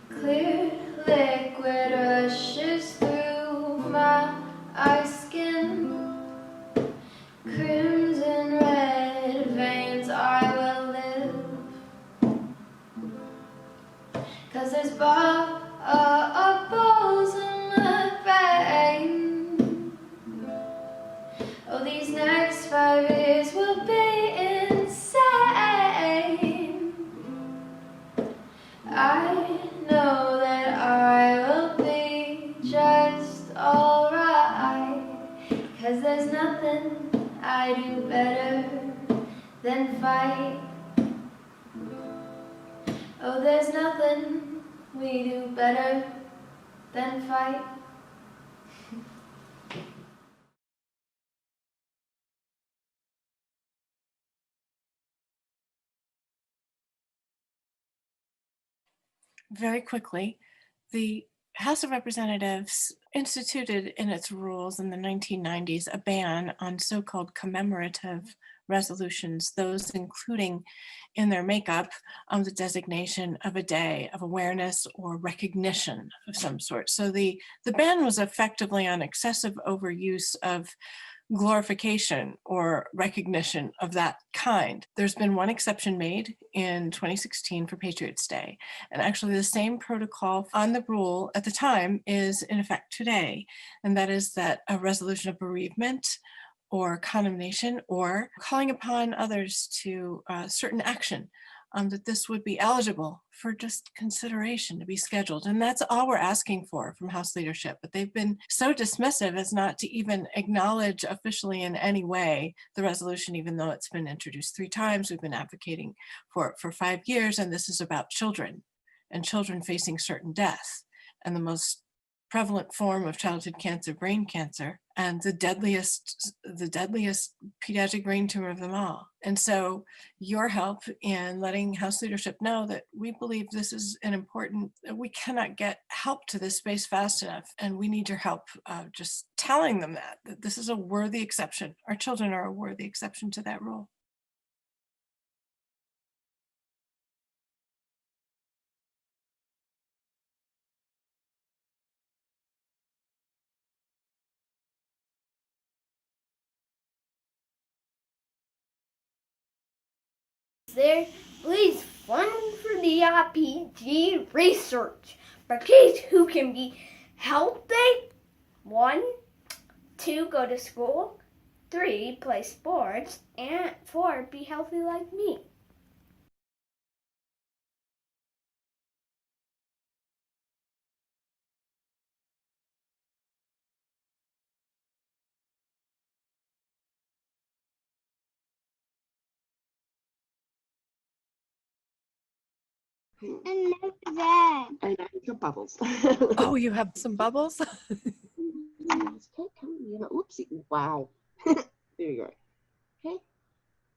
Speaker 6: Clear liquid rushes through my skin. Crimson red veins, I will live. 'Cause there's bubbles in my brain. Oh, these next 5 years will be insane. I know that I will be just alright, 'cause there's nothing I do better than fight. Oh, there's nothing we do better than fight.
Speaker 1: Very quickly, the House of Representatives instituted in its rules in the 1990s a ban on so-called commemorative resolutions, those including in their makeup the designation of a day of awareness or recognition of some sort. So the ban was effectively on excessive overuse of glorification or recognition of that kind. There's been one exception made in 2016 for Patriots Day, and actually the same protocol on the rule at the time is in effect today, and that is that a resolution of bereavement or condemnation or calling upon others to certain action, that this would be eligible for just consideration to be scheduled. And that's all we're asking for from House leadership. But they've been so dismissive as not to even acknowledge officially in any way the resolution, even though it's been introduced 3 times. We've been advocating for it for 5 years, and this is about children and children facing certain death. And the most prevalent form of childhood cancer, brain cancer, and the deadliest pediatric brain tumor of them all. And so your help in letting House leadership know that we believe this is an important, we cannot get help to this space fast enough, and we need your help just telling them that this is a worthy exception. Our children are a worthy exception to that rule.
Speaker 13: There please fund for DIPG research for kids who can be healthy. 1, 2, go to school. 3, play sports. And 4, be healthy like me.
Speaker 19: And that. And I got bubbles.
Speaker 1: Oh, you have some bubbles?
Speaker 19: Yes, okay, come on, oopsie. Wow. There you go. Okay.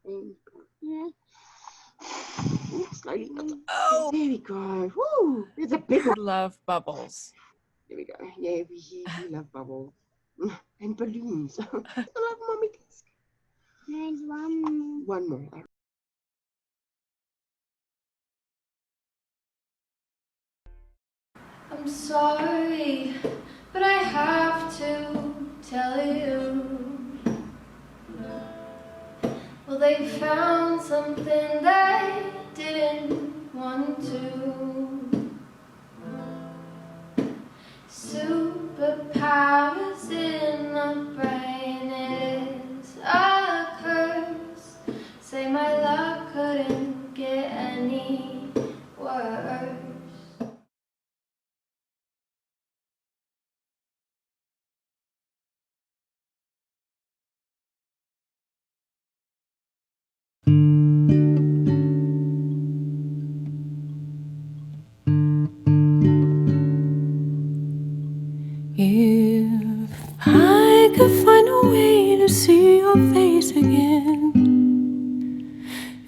Speaker 19: And yeah. Slowly.
Speaker 1: Oh,
Speaker 19: there we go. Woo! It's a big one.
Speaker 1: Love bubbles.
Speaker 19: There we go. Yeah, we love bubbles. And balloons. I love mommy disc.
Speaker 13: There's one.
Speaker 19: One more.
Speaker 6: I'm sorry, but I have to tell you. Well, they found something they didn't want to. Superpowers in the brain is a curse. Say my luck couldn't get any worse.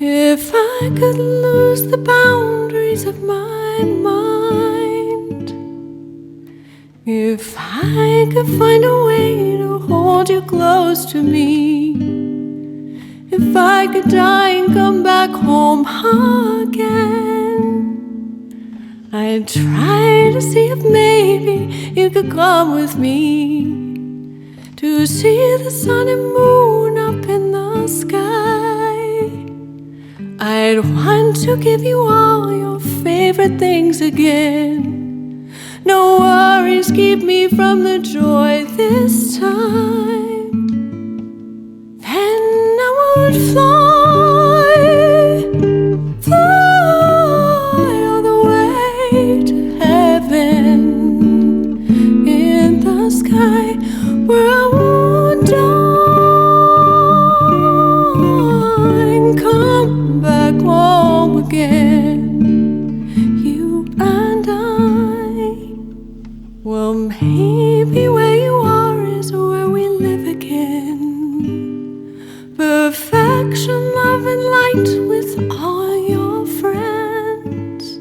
Speaker 2: If I could lose the boundaries of my mind, if I could find a way to hold you close to me, if I could die and come back home again, I'd try to see if maybe you could come with me to see the sun and moon up in the sky. I'd want to give you all your favorite things again. No worries keep me from the joy this time. Then I would fly, fly all the way to heaven in the sky, where I won't die and come back home again. You and I, well, maybe where you are is where we live again. Perfection, love, and light with all your friends.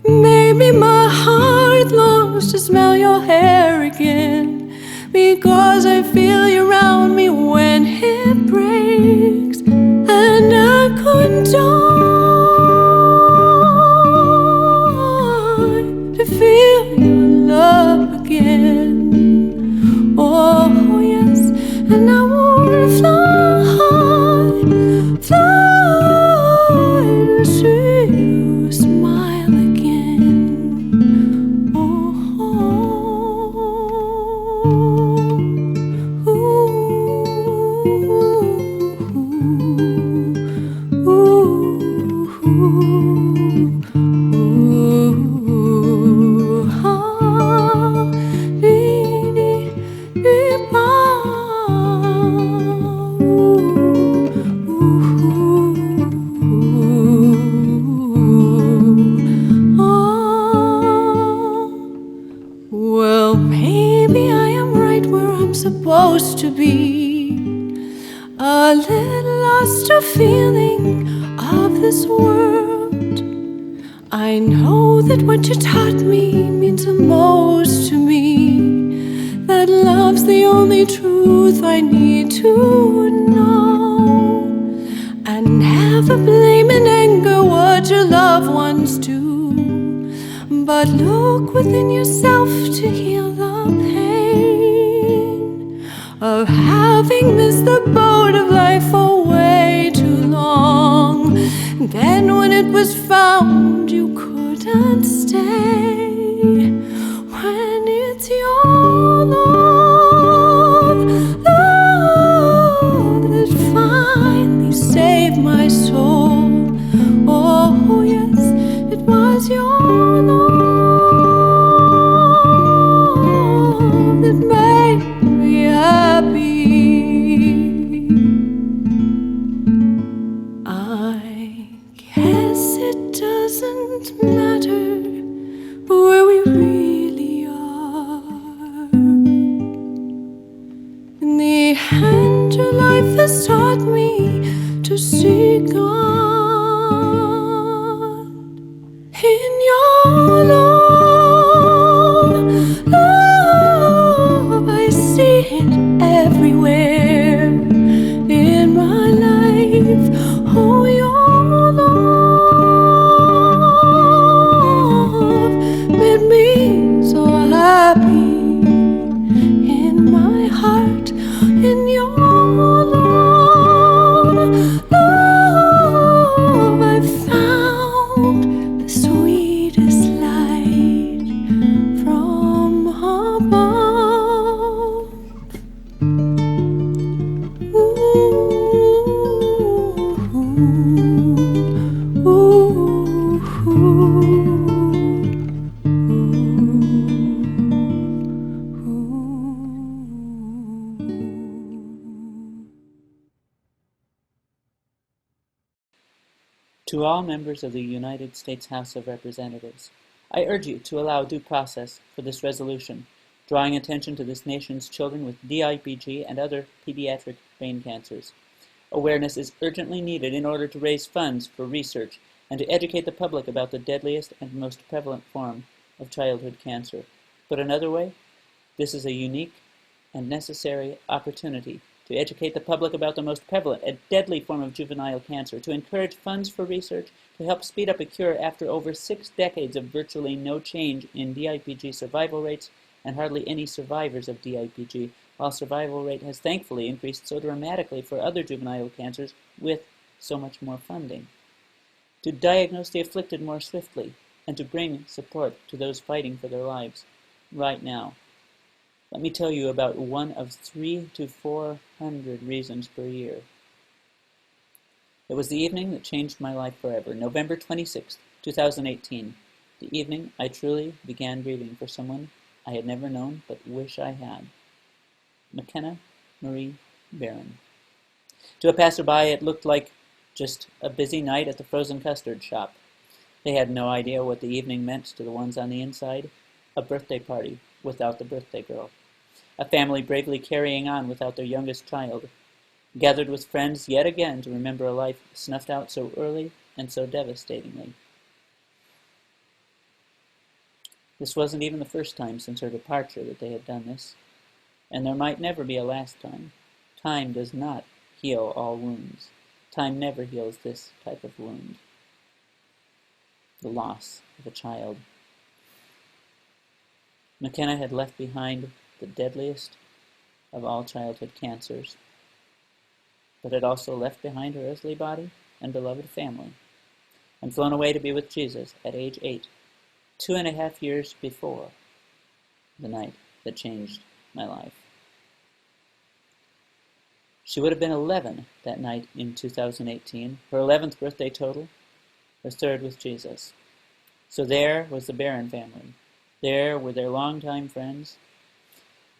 Speaker 2: Maybe my heart longs to smell your hair again, because I feel you around me when it breaks, and I couldn't die to feel your love again. Oh yes, and I would fly, fly to see you smile again. Well, maybe I am right where I'm supposed to be, a little lost to feeling of this world. I know that what you taught me means the most to me, that love's the only truth I need to know. And never blame and anger what your loved ones do, but look within yourself to heal the pain of having missed the boat of life for way too long. Then when it was found, you couldn't stay. When it's your love, love that finally saved my soul. Oh yes, it was your love that made me happy. I guess it doesn't matter where we really are. In the end, your life has taught me to see God in your love. Love, I see it everywhere in my life. Oh, your love made me so happy in my heart. In your love, love, I found the sweetest light from above.
Speaker 17: To all members of the United States House of Representatives, I urge you to allow due process for this resolution, drawing attention to this nation's children with DIPG and other pediatric brain cancers. Awareness is urgently needed in order to raise funds for research and to educate the public about the deadliest and most prevalent form of childhood cancer. Put another way, this is a unique and necessary opportunity to educate the public about the most prevalent and deadly form of juvenile cancer, to encourage funds for research, to help speed up a cure after over 6 decades of virtually no change in DIPG survival rates and hardly any survivors of DIPG, while survival rate has thankfully increased so dramatically for other juvenile cancers with so much more funding. To diagnose the afflicted more swiftly, and to bring support to those fighting for their lives right now. Let me tell you about one of 300 to 400 reasons per year. It was the evening that changed my life forever, November 26, 2018, the evening I truly began grieving for someone I had never known but wish I had. McKenna Marie Barron. To a passerby, it looked like just a busy night at the frozen custard shop. They had no idea what the evening meant to the ones on the inside. A birthday party without the birthday girl. A family bravely carrying on without their youngest child. Gathered with friends yet again to remember a life snuffed out so early and so devastatingly. This wasn't even the first time since her departure that they had done this, and there might never be a last time. Time does not heal all wounds. Time never heals this type of wound. The loss of a child. McKenna had left behind the deadliest of all childhood cancers, but had also left behind her earthly body and beloved family, and flown away to be with Jesus at age 8, 2.5 years before the night that changed my life. She would have been 11 that night in 2018, her 11th birthday total, her 3rd with Jesus. So there was the Barron family. There were their longtime friends.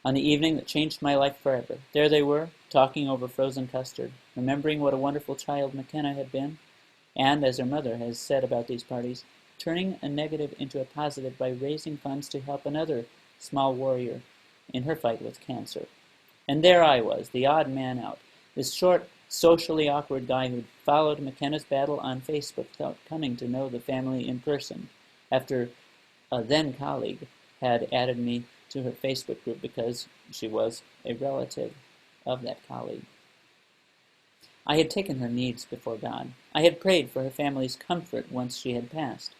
Speaker 17: On the evening that changed my life forever, there they were, talking over frozen custard, remembering what a wonderful child McKenna had been, and, as her mother has said about these parties, turning a negative into a positive by raising funds to help another small warrior in her fight with cancer. And there I was, the odd man out, this short, socially awkward guy who'd followed McKenna's battle on Facebook without coming to know the family in person, after a then colleague had added me to her Facebook group because she was a relative of that colleague. I had taken her needs before God. I had prayed for her family's comfort once she had passed,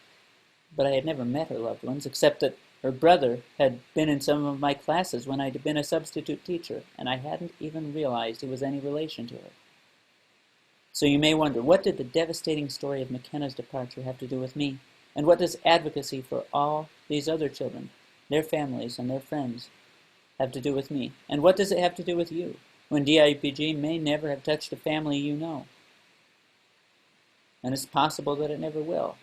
Speaker 17: but I had never met her loved ones, except that her brother had been in some of my classes when I'd been a substitute teacher, and I hadn't even realized he was any relation to her. So you may wonder, what did the devastating story of McKenna's departure have to do with me? And what does advocacy for all these other children, their families and their friends, have to do with me? And what does it have to do with you, when DIPG may never have touched a family you know? And it's possible that it never will.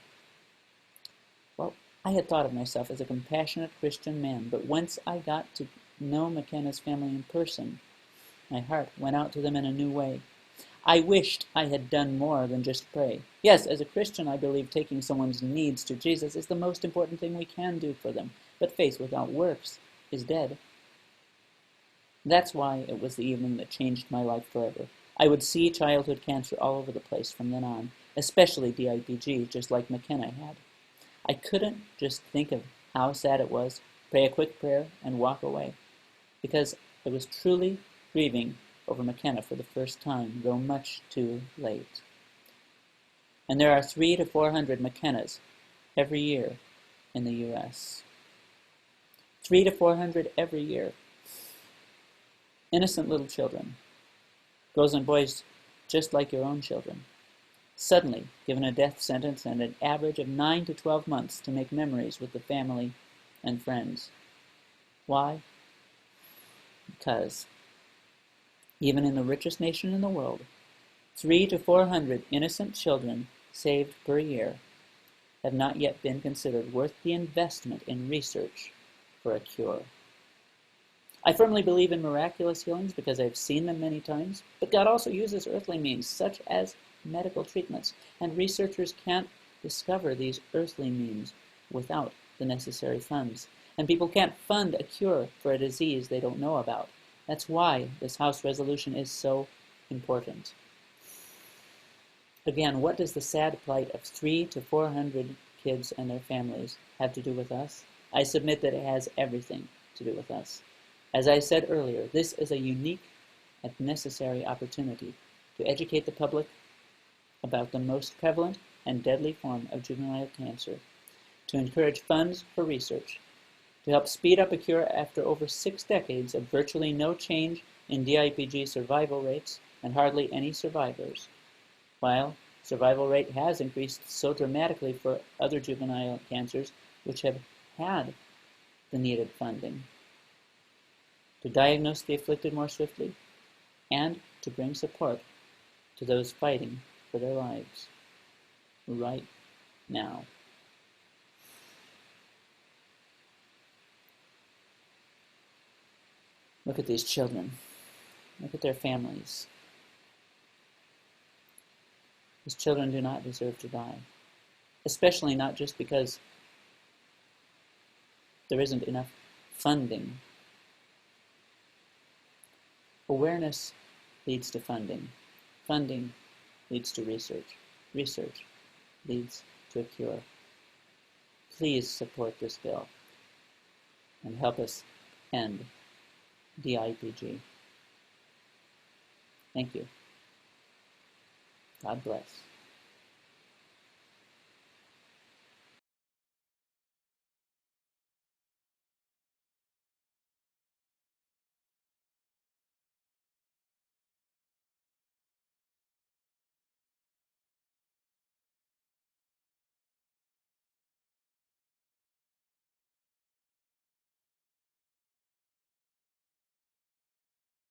Speaker 17: Well, I had thought of myself as a compassionate Christian man, but once I got to know McKenna's family in person, my heart went out to them in a new way. I wished I had done more than just pray. Yes, as a Christian, I believe taking someone's needs to Jesus is the most important thing we can do for them, but faith without works is dead. That's why it was the evening that changed my life forever. I would see childhood cancer all over the place from then on, especially DIPG, just like McKenna had. I couldn't just think of how sad it was, pray a quick prayer, and walk away, because I was truly grieving over McKenna for the first time, though much too late. And there are 300 to 400 McKennas every year in the U.S. 300 to 400 every year. Innocent little children, girls and boys just like your own children, suddenly given a death sentence and an average of 9 to 12 months to make memories with the family and friends. Why? Because even in the richest nation in the world, 300 to 400 innocent children saved per year have not yet been considered worth the investment in research for a cure. I firmly believe in miraculous healings because I've seen them many times, but God also uses earthly means such as medical treatments, and researchers can't discover these earthly means without the necessary funds. And people can't fund a cure for a disease they don't know about. That's why this House resolution is so important. Again, what does the sad plight of 300 to 400 kids and their families have to do with us? I submit that it has everything to do with us. As I said earlier, this is a unique and necessary opportunity to educate the public about the most prevalent and deadly form of juvenile cancer, to encourage funds for research, to help speed up a cure after over 6 decades of virtually no change in DIPG survival rates and hardly any survivors, while survival rate has increased so dramatically for other juvenile cancers which have had the needed funding, to diagnose the afflicted more swiftly, and to bring support to those fighting for their lives right now. Look at these children. Look at their families. These children do not deserve to die, especially not just because there isn't enough funding. Awareness leads to funding. Funding leads to research. Research leads to a cure. Please support this bill and help us end DIPG. Thank you. God bless.